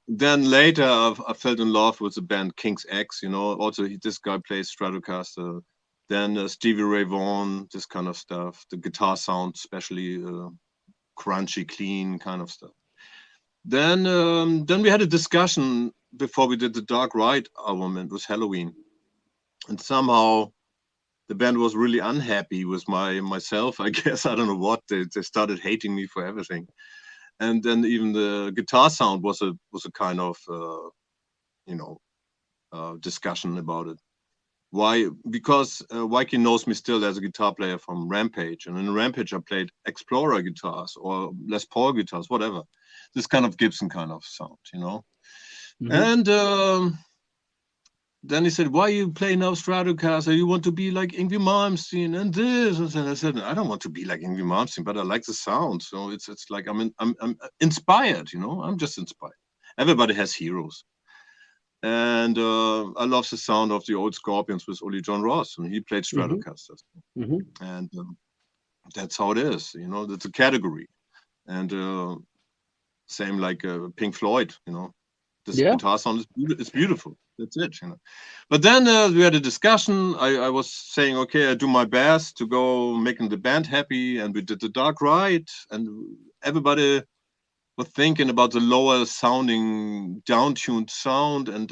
Then later I fell in love with the band King's X, you know. Also this guy plays Stratocaster. Then Stevie Ray Vaughan, this kind of stuff. The guitar sound, especially crunchy, clean kind of stuff. Then we had a discussion before we did the Dark Ride album, and it was Halloween. And somehow the band was really unhappy with myself, I guess. I don't know what. They started hating me for everything. And then even the guitar sound was a kind of discussion about it. Why? Because Waiki knows me still as a guitar player from Rampage, and in Rampage I played Explorer guitars or Les Paul guitars, whatever. This kind of Gibson kind of sound, you know. And then he said, "Why you play now Stratocaster? You want to be like Yngwie Malmsteen and this?" And I said, "I don't want to be like Yngwie Malmsteen, but I like the sound. So it's like I'm inspired, you know. I'm just inspired. Everybody has heroes." And I love the sound of the old Scorpions with Uli John Ross, and he played Stratocasters. And that's how it is, you know. That's a category. And same like Pink Floyd, you know. This guitar sound is beautiful. That's it, you know. But then we had a discussion. I was saying, okay, I do my best to go making the band happy, and we did the Dark Ride, and everybody was thinking about the lower sounding down-tuned sound, and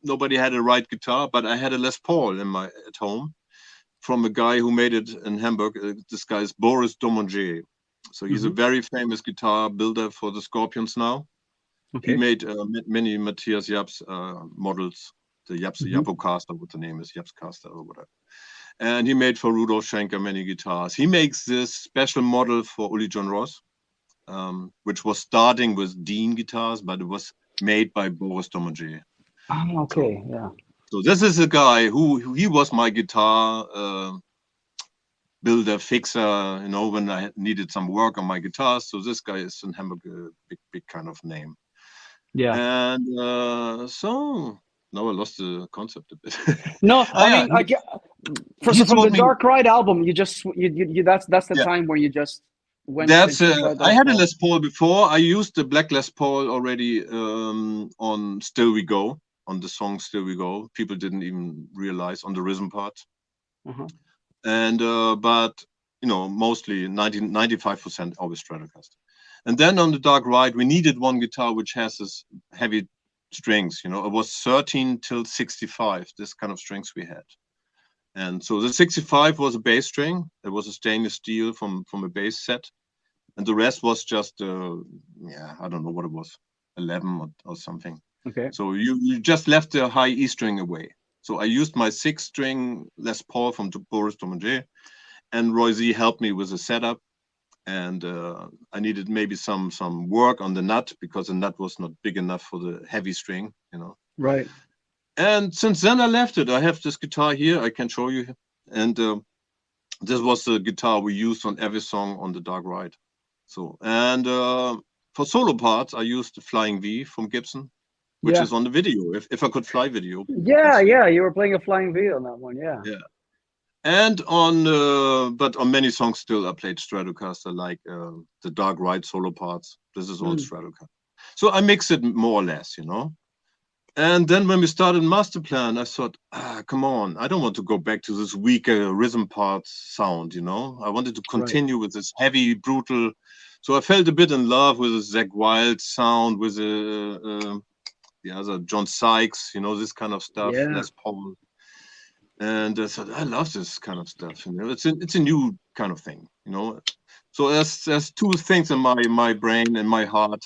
nobody had a right guitar, but I had a Les Paul at home from a guy who made it in Hamburg. This guy is Boris Domonje. So he's a very famous guitar builder for the Scorpions now. He made many Matthias Japs models, the Japocaster, what the name is, Japscaster or whatever. And he made for Rudolf Schenker many guitars. He makes this special model for Uli John Ross, which was starting with Dean guitars, but it was made by Boris Domonje. So this is a guy who he was my guitar builder, fixer, you know, when I needed some work on my guitars. So this guy is in Hamburg a big kind of name. Yeah. And so now I lost the concept a bit. No, I mean, from the Dark Ride album, you that's the time where you just went. That's I had a Les Paul before. I used the black Les Paul already on Still We Go, on the song Still We Go. People didn't even realize on the rhythm part. And but you know, mostly 95% always Stratocaster. And then on the Dark Ride, we needed one guitar which has this heavy strings. You know, it was 13 till 65. This kind of strings we had. And so the 65 was a bass string. It was a stainless steel from a bass set, and the rest was just I don't know what it was, 11 or something. Okay. So you just left the high E string away. So I used my 6-string Les Paul from Boris Domanger, and Roy Z helped me with the setup. And I needed maybe some work on the nut because the nut was not big enough for the heavy string, you know. Right. And since then I left it. I have this guitar here. I can show you. And this was the guitar we used on every song on the Dark Ride. So, and for solo parts, I used the Flying V from Gibson, which is on the video. If I could fly video. Yeah, yeah, you were playing a Flying V on that one, yeah. Yeah. And on, but on many songs still I played Stratocaster, like the Dark Ride solo parts. This is all Stratocaster. So I mix it more or less, you know. And then when we started Masterplan, I thought, come on, I don't want to go back to this weaker rhythm part sound, you know. I wanted to continue with this heavy, brutal. So I felt a bit in love with the Zakk Wylde sound, with the other John Sykes, you know, this kind of stuff, Les Paul. And I thought, I love this kind of stuff. You know, it's a new kind of thing, you know. So there's two things in my brain and my heart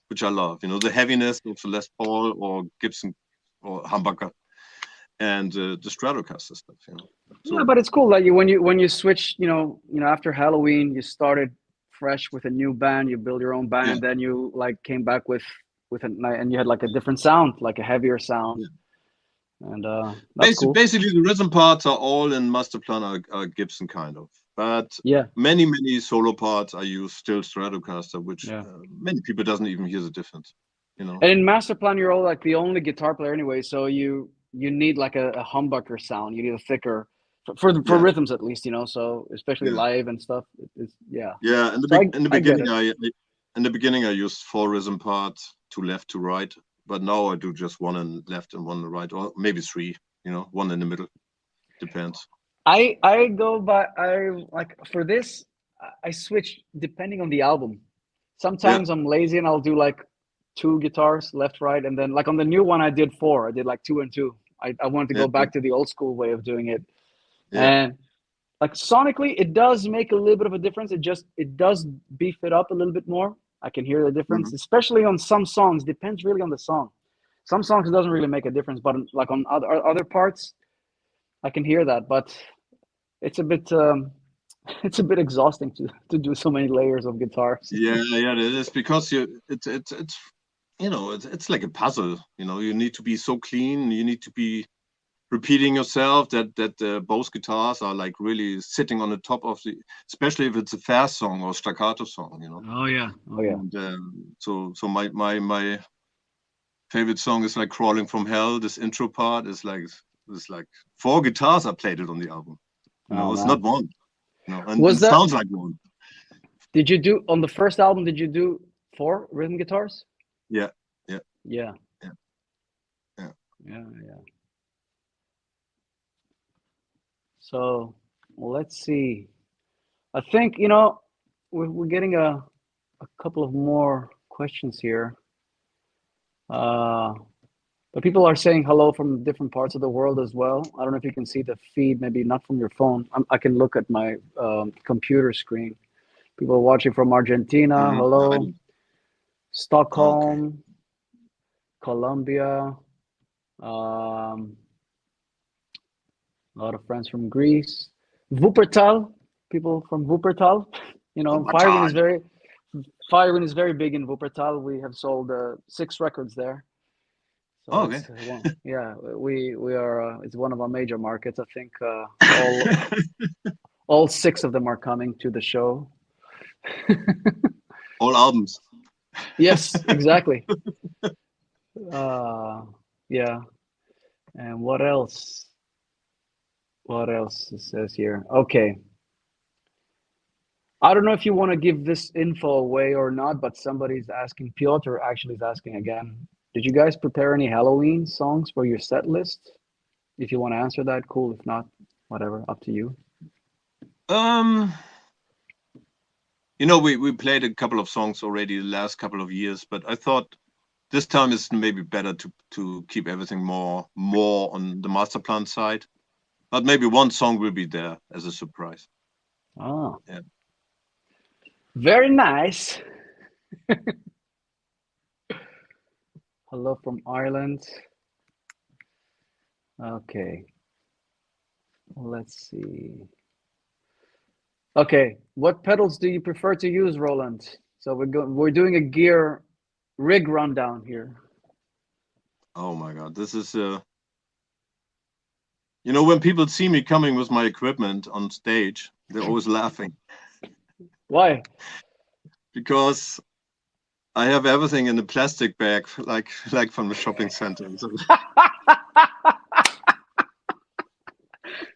which I love. You know, the heaviness of the Les Paul or Gibson or humbucker, and the Stratocaster stuff. You know. So, yeah, but it's cool that when you switch, you know, after Halloween, you started fresh with a new band. You build your own band, and then you like came back with and you had like a different sound, like a heavier sound. Yeah. And that's cool. Basically, the rhythm parts are all in Masterplan are Gibson kind of, but many solo parts I use still Stratocaster, which many people doesn't even hear the difference, you know. And in Masterplan, you're all like the only guitar player anyway, so you need like a humbucker sound. You need a thicker for rhythms at least, you know. So especially live and stuff, Yeah, in the beginning, I used 4 rhythm parts, 2 left, 2 right. But now I do just 1 in left and 1 in the right, or maybe 3, you know, 1 in the middle. Depends. I go by, like for this, I switch depending on the album. Sometimes I'm lazy and I'll do like 2 guitars, left, right. And then like on the new one, I did 4. I did like 2 and 2. I wanted to go back to the old school way of doing it. And like sonically, it does make a little bit of a difference. It does beef it up a little bit more. I can hear the difference, especially on some songs. Depends really on the song. Some songs it doesn't really make a difference, but like on other parts, I can hear that. But it's a bit exhausting to do so many layers of guitars. Yeah, it is because it's you know it's like a puzzle. You know, you need to be so clean. You need to be repeating yourself that both guitars are like really sitting on the top of the, especially if it's a fast song or staccato song, you know. Oh yeah. And, so my favorite song is like Crawling from Hell. This intro part is like 4 guitars I played it on the album. You know, it's not one. You know, and it sounds like one. Did you do on the first album? Did you do 4 rhythm guitars? Yeah. So let's see. I think, you know, we're getting a couple of more questions here. But people are saying hello from different parts of the world as well. I don't know if you can see the feed, maybe not from your phone. I can look at my computer screen. People are watching from Argentina. Hello. Stockholm, Colombia. A lot of friends from Greece. Wuppertal, people from Wuppertal. You know, Firewind is very big in Wuppertal. We have sold 6 records there. So we are. It's one of our major markets. I think all 6 of them are coming to the show. All albums. Yes, exactly. And what else? What else it says here? Okay. I don't know if you want to give this info away or not, but somebody's asking. Piotr actually is asking again. Did you guys prepare any Halloween songs for your set list? If you want to answer that, cool. If not, whatever, up to you. You know, we played a couple of songs already the last couple of years, but I thought this time is maybe better to keep everything more on the Masterplan side. But maybe one song will be there as a surprise. Oh. Yeah. Very nice. Hello from Ireland. Okay, let's see. Okay, what pedals do you prefer to use, Roland? So we're doing a gear rig rundown here. Oh my God, this is you know, when people see me coming with my equipment on stage, they're always laughing Why? because I have everything in a plastic bag, like from the shopping center.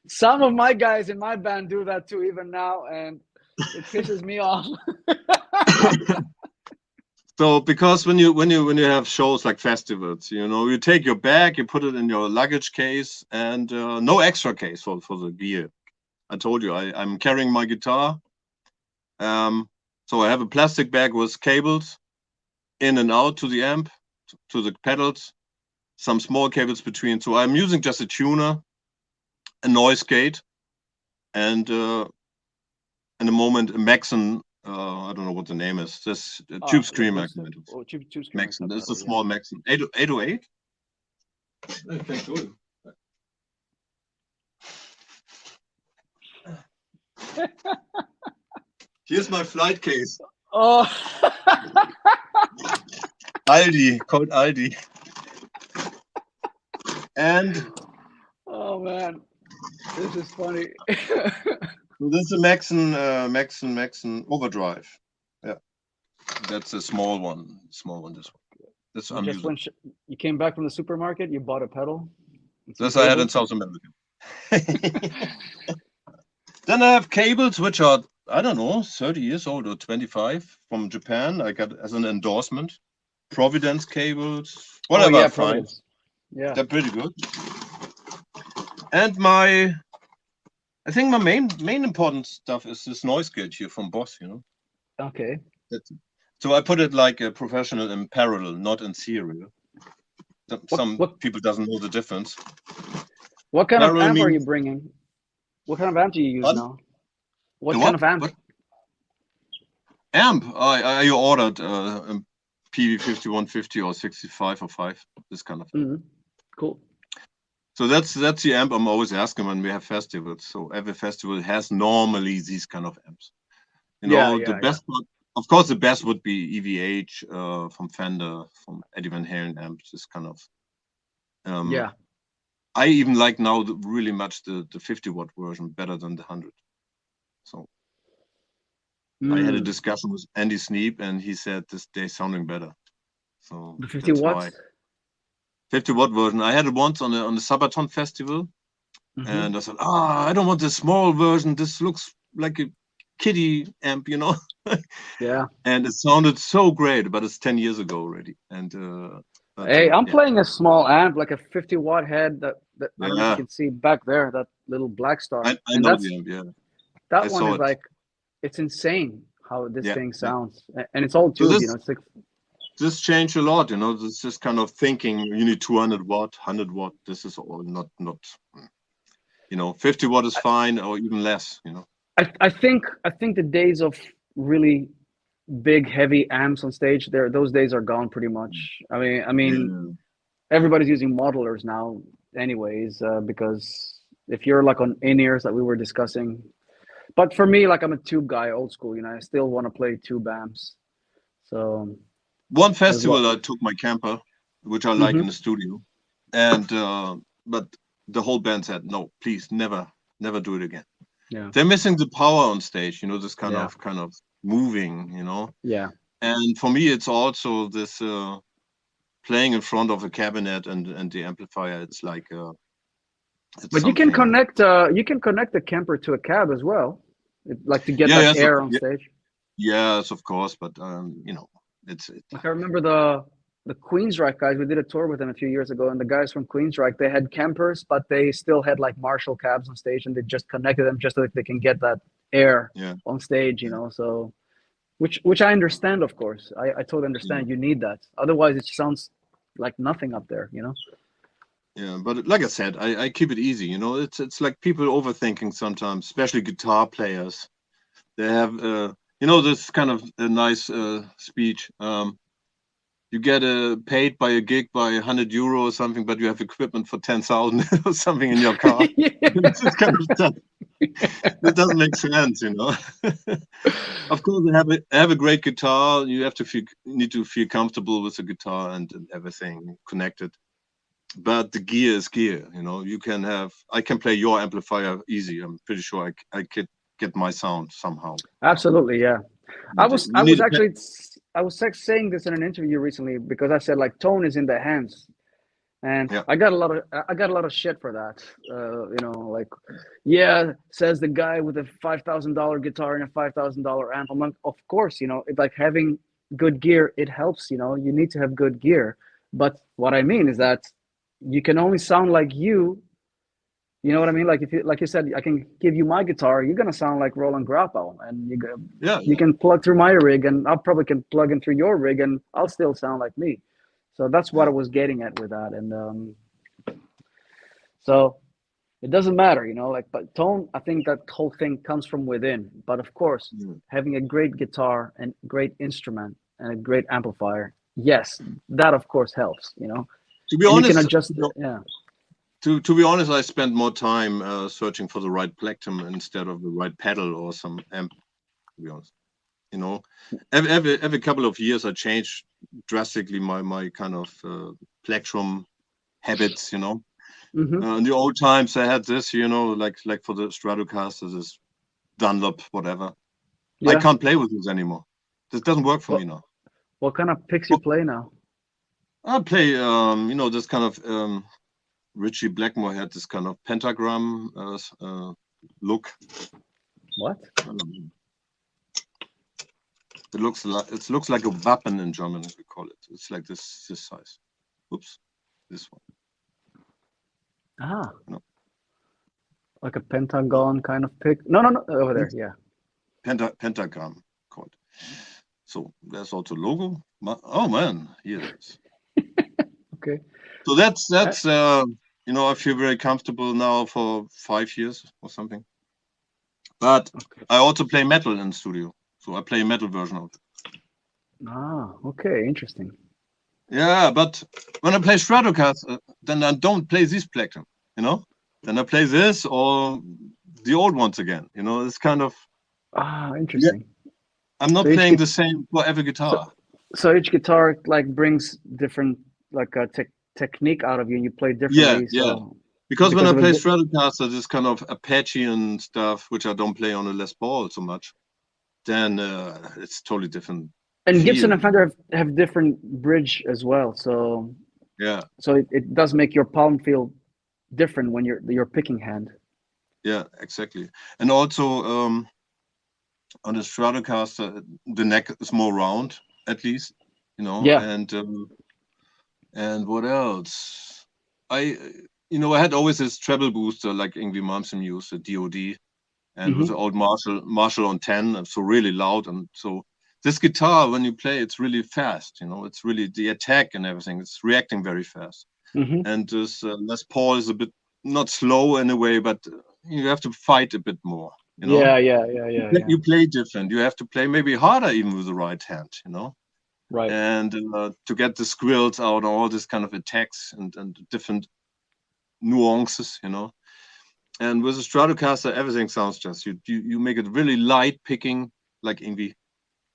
Some of my guys in my band do that too, even now, and it pisses me off. So because when you have shows like festivals, you know, you take your bag, you put it in your luggage case, and no extra case for the gear. I told you I'm carrying my guitar. So I have a plastic bag with cables in and out to the amp, to the pedals, some small cables between. So I'm using just a tuner, a noise gate, and in a moment a Maxon. I don't know what the name is. This tube screamer. Oh, tube screamer. Maxon. This is a small Maxon. 808. Thank you. Here's my flight case. Oh. Aldi, called Aldi. And oh man, this is funny. this is a Maxon overdrive. Yeah, that's a small one. This one. This I'm just using. You came back from the supermarket, you bought a pedal. This I had in South America. Then I have cables which are, I don't know, 30 years old or 25 from Japan. I got as an endorsement. Providence cables, whatever I find. Yeah, they're pretty good. And I think my main important stuff is this noise gate here from Boss, you know. Okay. So I put it like a professional in parallel, not in serial. Some people doesn't know the difference. What kind of amp are you bringing? What kind of amp do you use now? What kind of amp? Amp? I ordered a PV5150 or 6505, this kind of amp. Mm-hmm. Cool. So that's the amp I'm always asking when we have festivals. So every festival has normally these kind of amps. You know, the best part, of course, the best would be EVH from Fender, from Eddie Van Halen amps. This kind of. I even like now really much the 50-watt version better than the 100. So I had a discussion with Andy Sneap, and he said they're sounding better. So the 50 watts. 50-watt version. I had it once on the Sabaton festival, and I said, I don't want the small version. This looks like a kiddie amp, you know. Yeah. And it sounded so great, but it's 10 years ago already. And hey, I'm playing a small amp, like a 50-watt head that I don't know if you can see back there, that little black star. I know the amp, yeah. That one is like, it's insane how this thing sounds. And it's all tuned, you know. It's like, this changed a lot, you know. This just kind of thinking you need 200 watt, 100 watt. This is all not, you know, 50 watt is fine, or even less, you know. I think the days of really big heavy amps on stage, those days are gone pretty much. I mean everybody's using modelers now anyways, because if you're like on in-ears that we were discussing, but for me, like, I'm a tube guy, old school, you know. I still want to play tube amps. So one festival I took my camper, which I like in the studio, and but the whole band said, no, please never do it again. Yeah, they're missing the power on stage, you know, this kind of moving, you know. Yeah. And for me, it's also this playing in front of a cabinet and the amplifier. It's like but you can connect the camper to a cab as well, like to get that air on stage. Yes, of course, but you know, it's like, I remember the Queensryche guys, we did a tour with them a few years ago, and the guys from Queensryche, they had campers, but they still had like Marshall cabs on stage, and they just connected them just so that they can get that air on stage, you know. So which I understand, of course. I totally understand. You need that, otherwise it sounds like nothing up there, you know. Yeah, but like I said, I keep it easy, you know. It's like people overthinking sometimes, especially guitar players. They have you know, this kind of a nice speech. you get paid by a gig by €100 or something, but you have equipment for 10,000 or something in your car. It's this kind of stuff. It doesn't make sense, you know. Of course, have a great guitar. You need to feel comfortable with the guitar and everything connected. But the gear is gear, you know. I can play your amplifier easy. I'm pretty sure I could get my sound somehow. Absolutely, yeah. I was saying this in an interview recently because I said like tone is in the hands, and Yeah. I got a lot of shit for that. You know, like, yeah, says the guy with a $5,000 guitar and a $5,000 amp. I'm like, of course, you know, it's like having good gear. It helps, you know. You need to have good gear, but what I mean is that you can only sound like you. You know what I mean? Like like you said, I can give you my guitar. You're gonna sound like Roland Grapow, and you can plug through my rig, and I probably can plug in through your rig, and I'll still sound like me. So that's what I was getting at with that, and so it doesn't matter, you know. Like, but tone, I think that whole thing comes from within. But of course, having a great guitar and great instrument and a great amplifier, yes, that of course helps. You know, to be honest, you can adjust. Yeah. To be honest, I spent more time searching for the right plectrum instead of the right pedal or some amp. To be honest, you know, every couple of years I changed drastically my kind of plectrum habits. You know, in the old times I had this, you know, like for the Stratocaster, this Dunlop, whatever. Yeah. I can't play with this anymore. This doesn't work for me now. What kind of picks you play now? I play, you know, this kind of. Richie Blackmore had this kind of pentagram look. What? It looks like a weapon in German, we call it. It's like this size. Oops, this one. Ah. No. Like a pentagon kind of pick. No, over there. Yeah. Pentagram called. So there's also logo. Oh man, here it is. Okay. So that's you know, I feel very comfortable now for 5 years or something. But I also play metal in the studio, so I play a metal version of it. Ah, okay, interesting. Yeah, but when I play Stratocaster, then I don't play this plectrum, you know. Then I play this or the old ones again. You know, it's kind of interesting. Yeah. I'm not playing the same for every guitar. So each guitar like brings different like technique out of you, and you play differently. Yeah. Because when I play Stratocaster, this kind of Apache and stuff, which I don't play on a Les Paul so much, then it's totally different. And feel. Gibson and Fender have different bridge as well, so yeah. So it does make your palm feel different when you're picking hand. Yeah, exactly. And also on the Stratocaster, the neck is more round, at least, you know. Yeah. And what else? I had always this treble booster like Yngwie Malmsteen used, a DOD, and with the old Marshall on 10, so really loud. And so this guitar, when you play, it's really fast. You know, it's really the attack and everything. It's reacting very fast. And this Les Paul is a bit not slow in a way, but you have to fight a bit more. You know? Yeah. You play different. You have to play maybe harder even with the right hand. You know. Right. And to get the squills out, all this kind of attacks and different nuances, you know. And with the Stratocaster, everything sounds just you make it really light picking like Yngwie,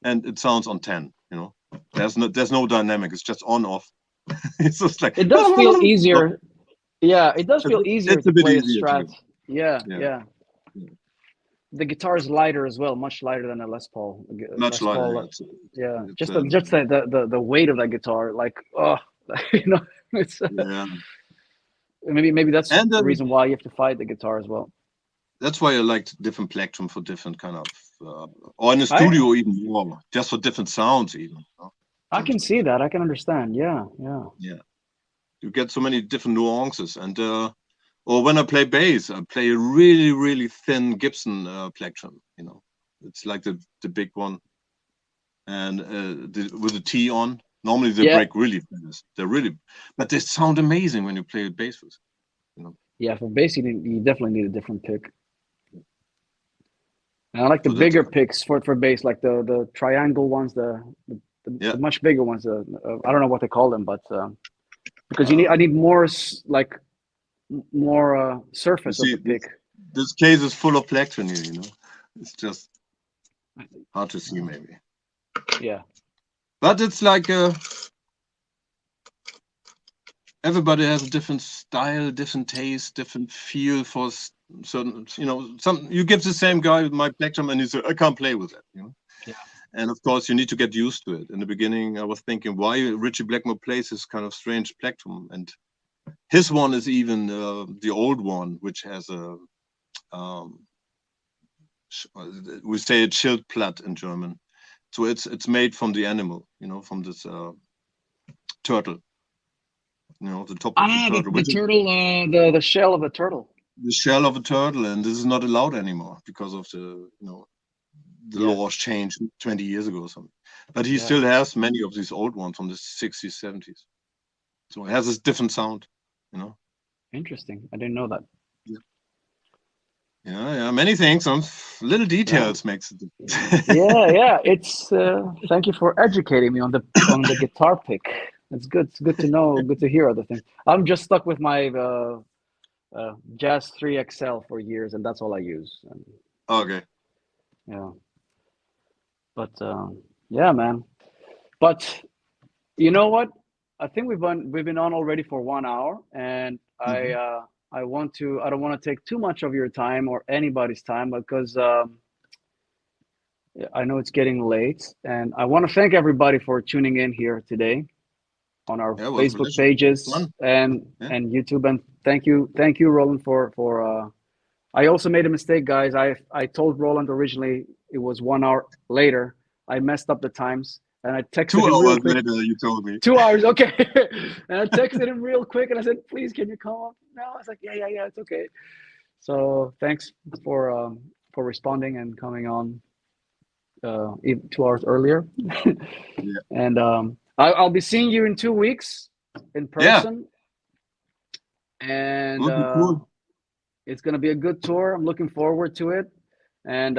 and it sounds on 10. You know, there's no dynamic. It's just on off. It's just like it does feel easier. Yeah, it does feel easier to play a Strat. Yeah. The guitar is lighter as well, much lighter than a Les Paul. Much lighter. Just the weight of that guitar, like you know, it's maybe that's the reason why you have to fight the guitar as well. That's why I liked different plectrum for different kind of, or in the studio even more, just for different sounds even. You know? I can see that. I can understand. Yeah. You get so many different nuances, and or when I play bass, I play a really, really thin Gibson plectrum. You know, it's like the big one, and with the T on. Normally they break really fast. But they sound amazing when you play with bass with. You know. Yeah, for bass you definitely need a different pick. And I like the bigger picks for bass, like the triangle ones, the the much bigger ones. I don't know what they call them, but because I need more more surface of the pick. This case is full of plectron here, you know. It's just hard to see, maybe. Yeah. But it's like everybody has a different style, different taste, different feel for certain, you know, you give the same guy with my plectrum and he said, I can't play with that, you know. Yeah. And of course you need to get used to it. In the beginning I was thinking why Richie Blackmore plays this kind of strange plectrum, and his one is even the old one, which has a we say a Schildplatt in German. So it's made from the animal, you know, from this turtle. You know, the top of the turtle. The turtle, the shell of the turtle. The shell of a turtle, and this is not allowed anymore because of the, you know, the laws changed 20 years ago or something. But he still has many of these old ones from the 60s, 70s. So it has this different sound, you know. Interesting. I didn't know that. Yeah, many things. Some little details makes it. yeah. It's thank you for educating me on the guitar pick. It's good. It's good to know. Good to hear other things. I'm just stuck with my Jazz 3 XL for years, and that's all I use. And, okay. Yeah. But yeah, man. But you know what? I think we've been on already for 1 hour, and I don't want to take too much of your time or anybody's time, because I know it's getting late, and I want to thank everybody for tuning in here today on our Facebook pages and YouTube. And thank you, Roland, for I also made a mistake, guys. I told Roland originally it was 1 hour later. I messed up the times, and I texted 2 him real hours quick. later, you told me. 2 hours, okay. And I texted him real quick, and I said, "Please, can you come up now?" I was like, "Yeah, it's okay." So thanks for responding and coming on 2 hours earlier. And I'll be seeing you in 2 weeks in person. And cool. It's gonna be a good tour. I'm looking forward to it. And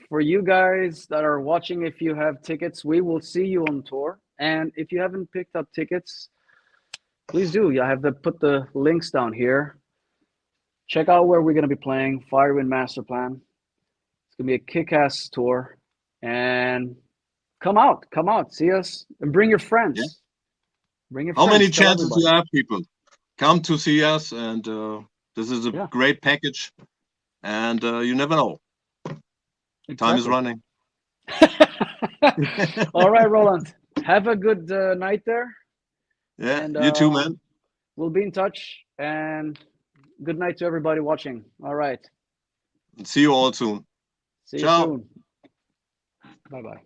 for you guys that are watching, if you have tickets, we will see you on tour. And if you haven't picked up tickets, please do. I have to put the links down here. Check out where we're going to be playing. Firewind Masterplan. It's going to be a kick-ass tour. And come out, see us, and bring your friends. Yeah. Bring your friends. How many Tell chances everybody. you have, people? Come to see us, and this is a great package. And you never know. Exactly. Time is running. All right, Roland. Have a good night there. Yeah, and, you too, man. We'll be in touch, and good night to everybody watching. All right. See you all soon. See you soon. Bye-bye.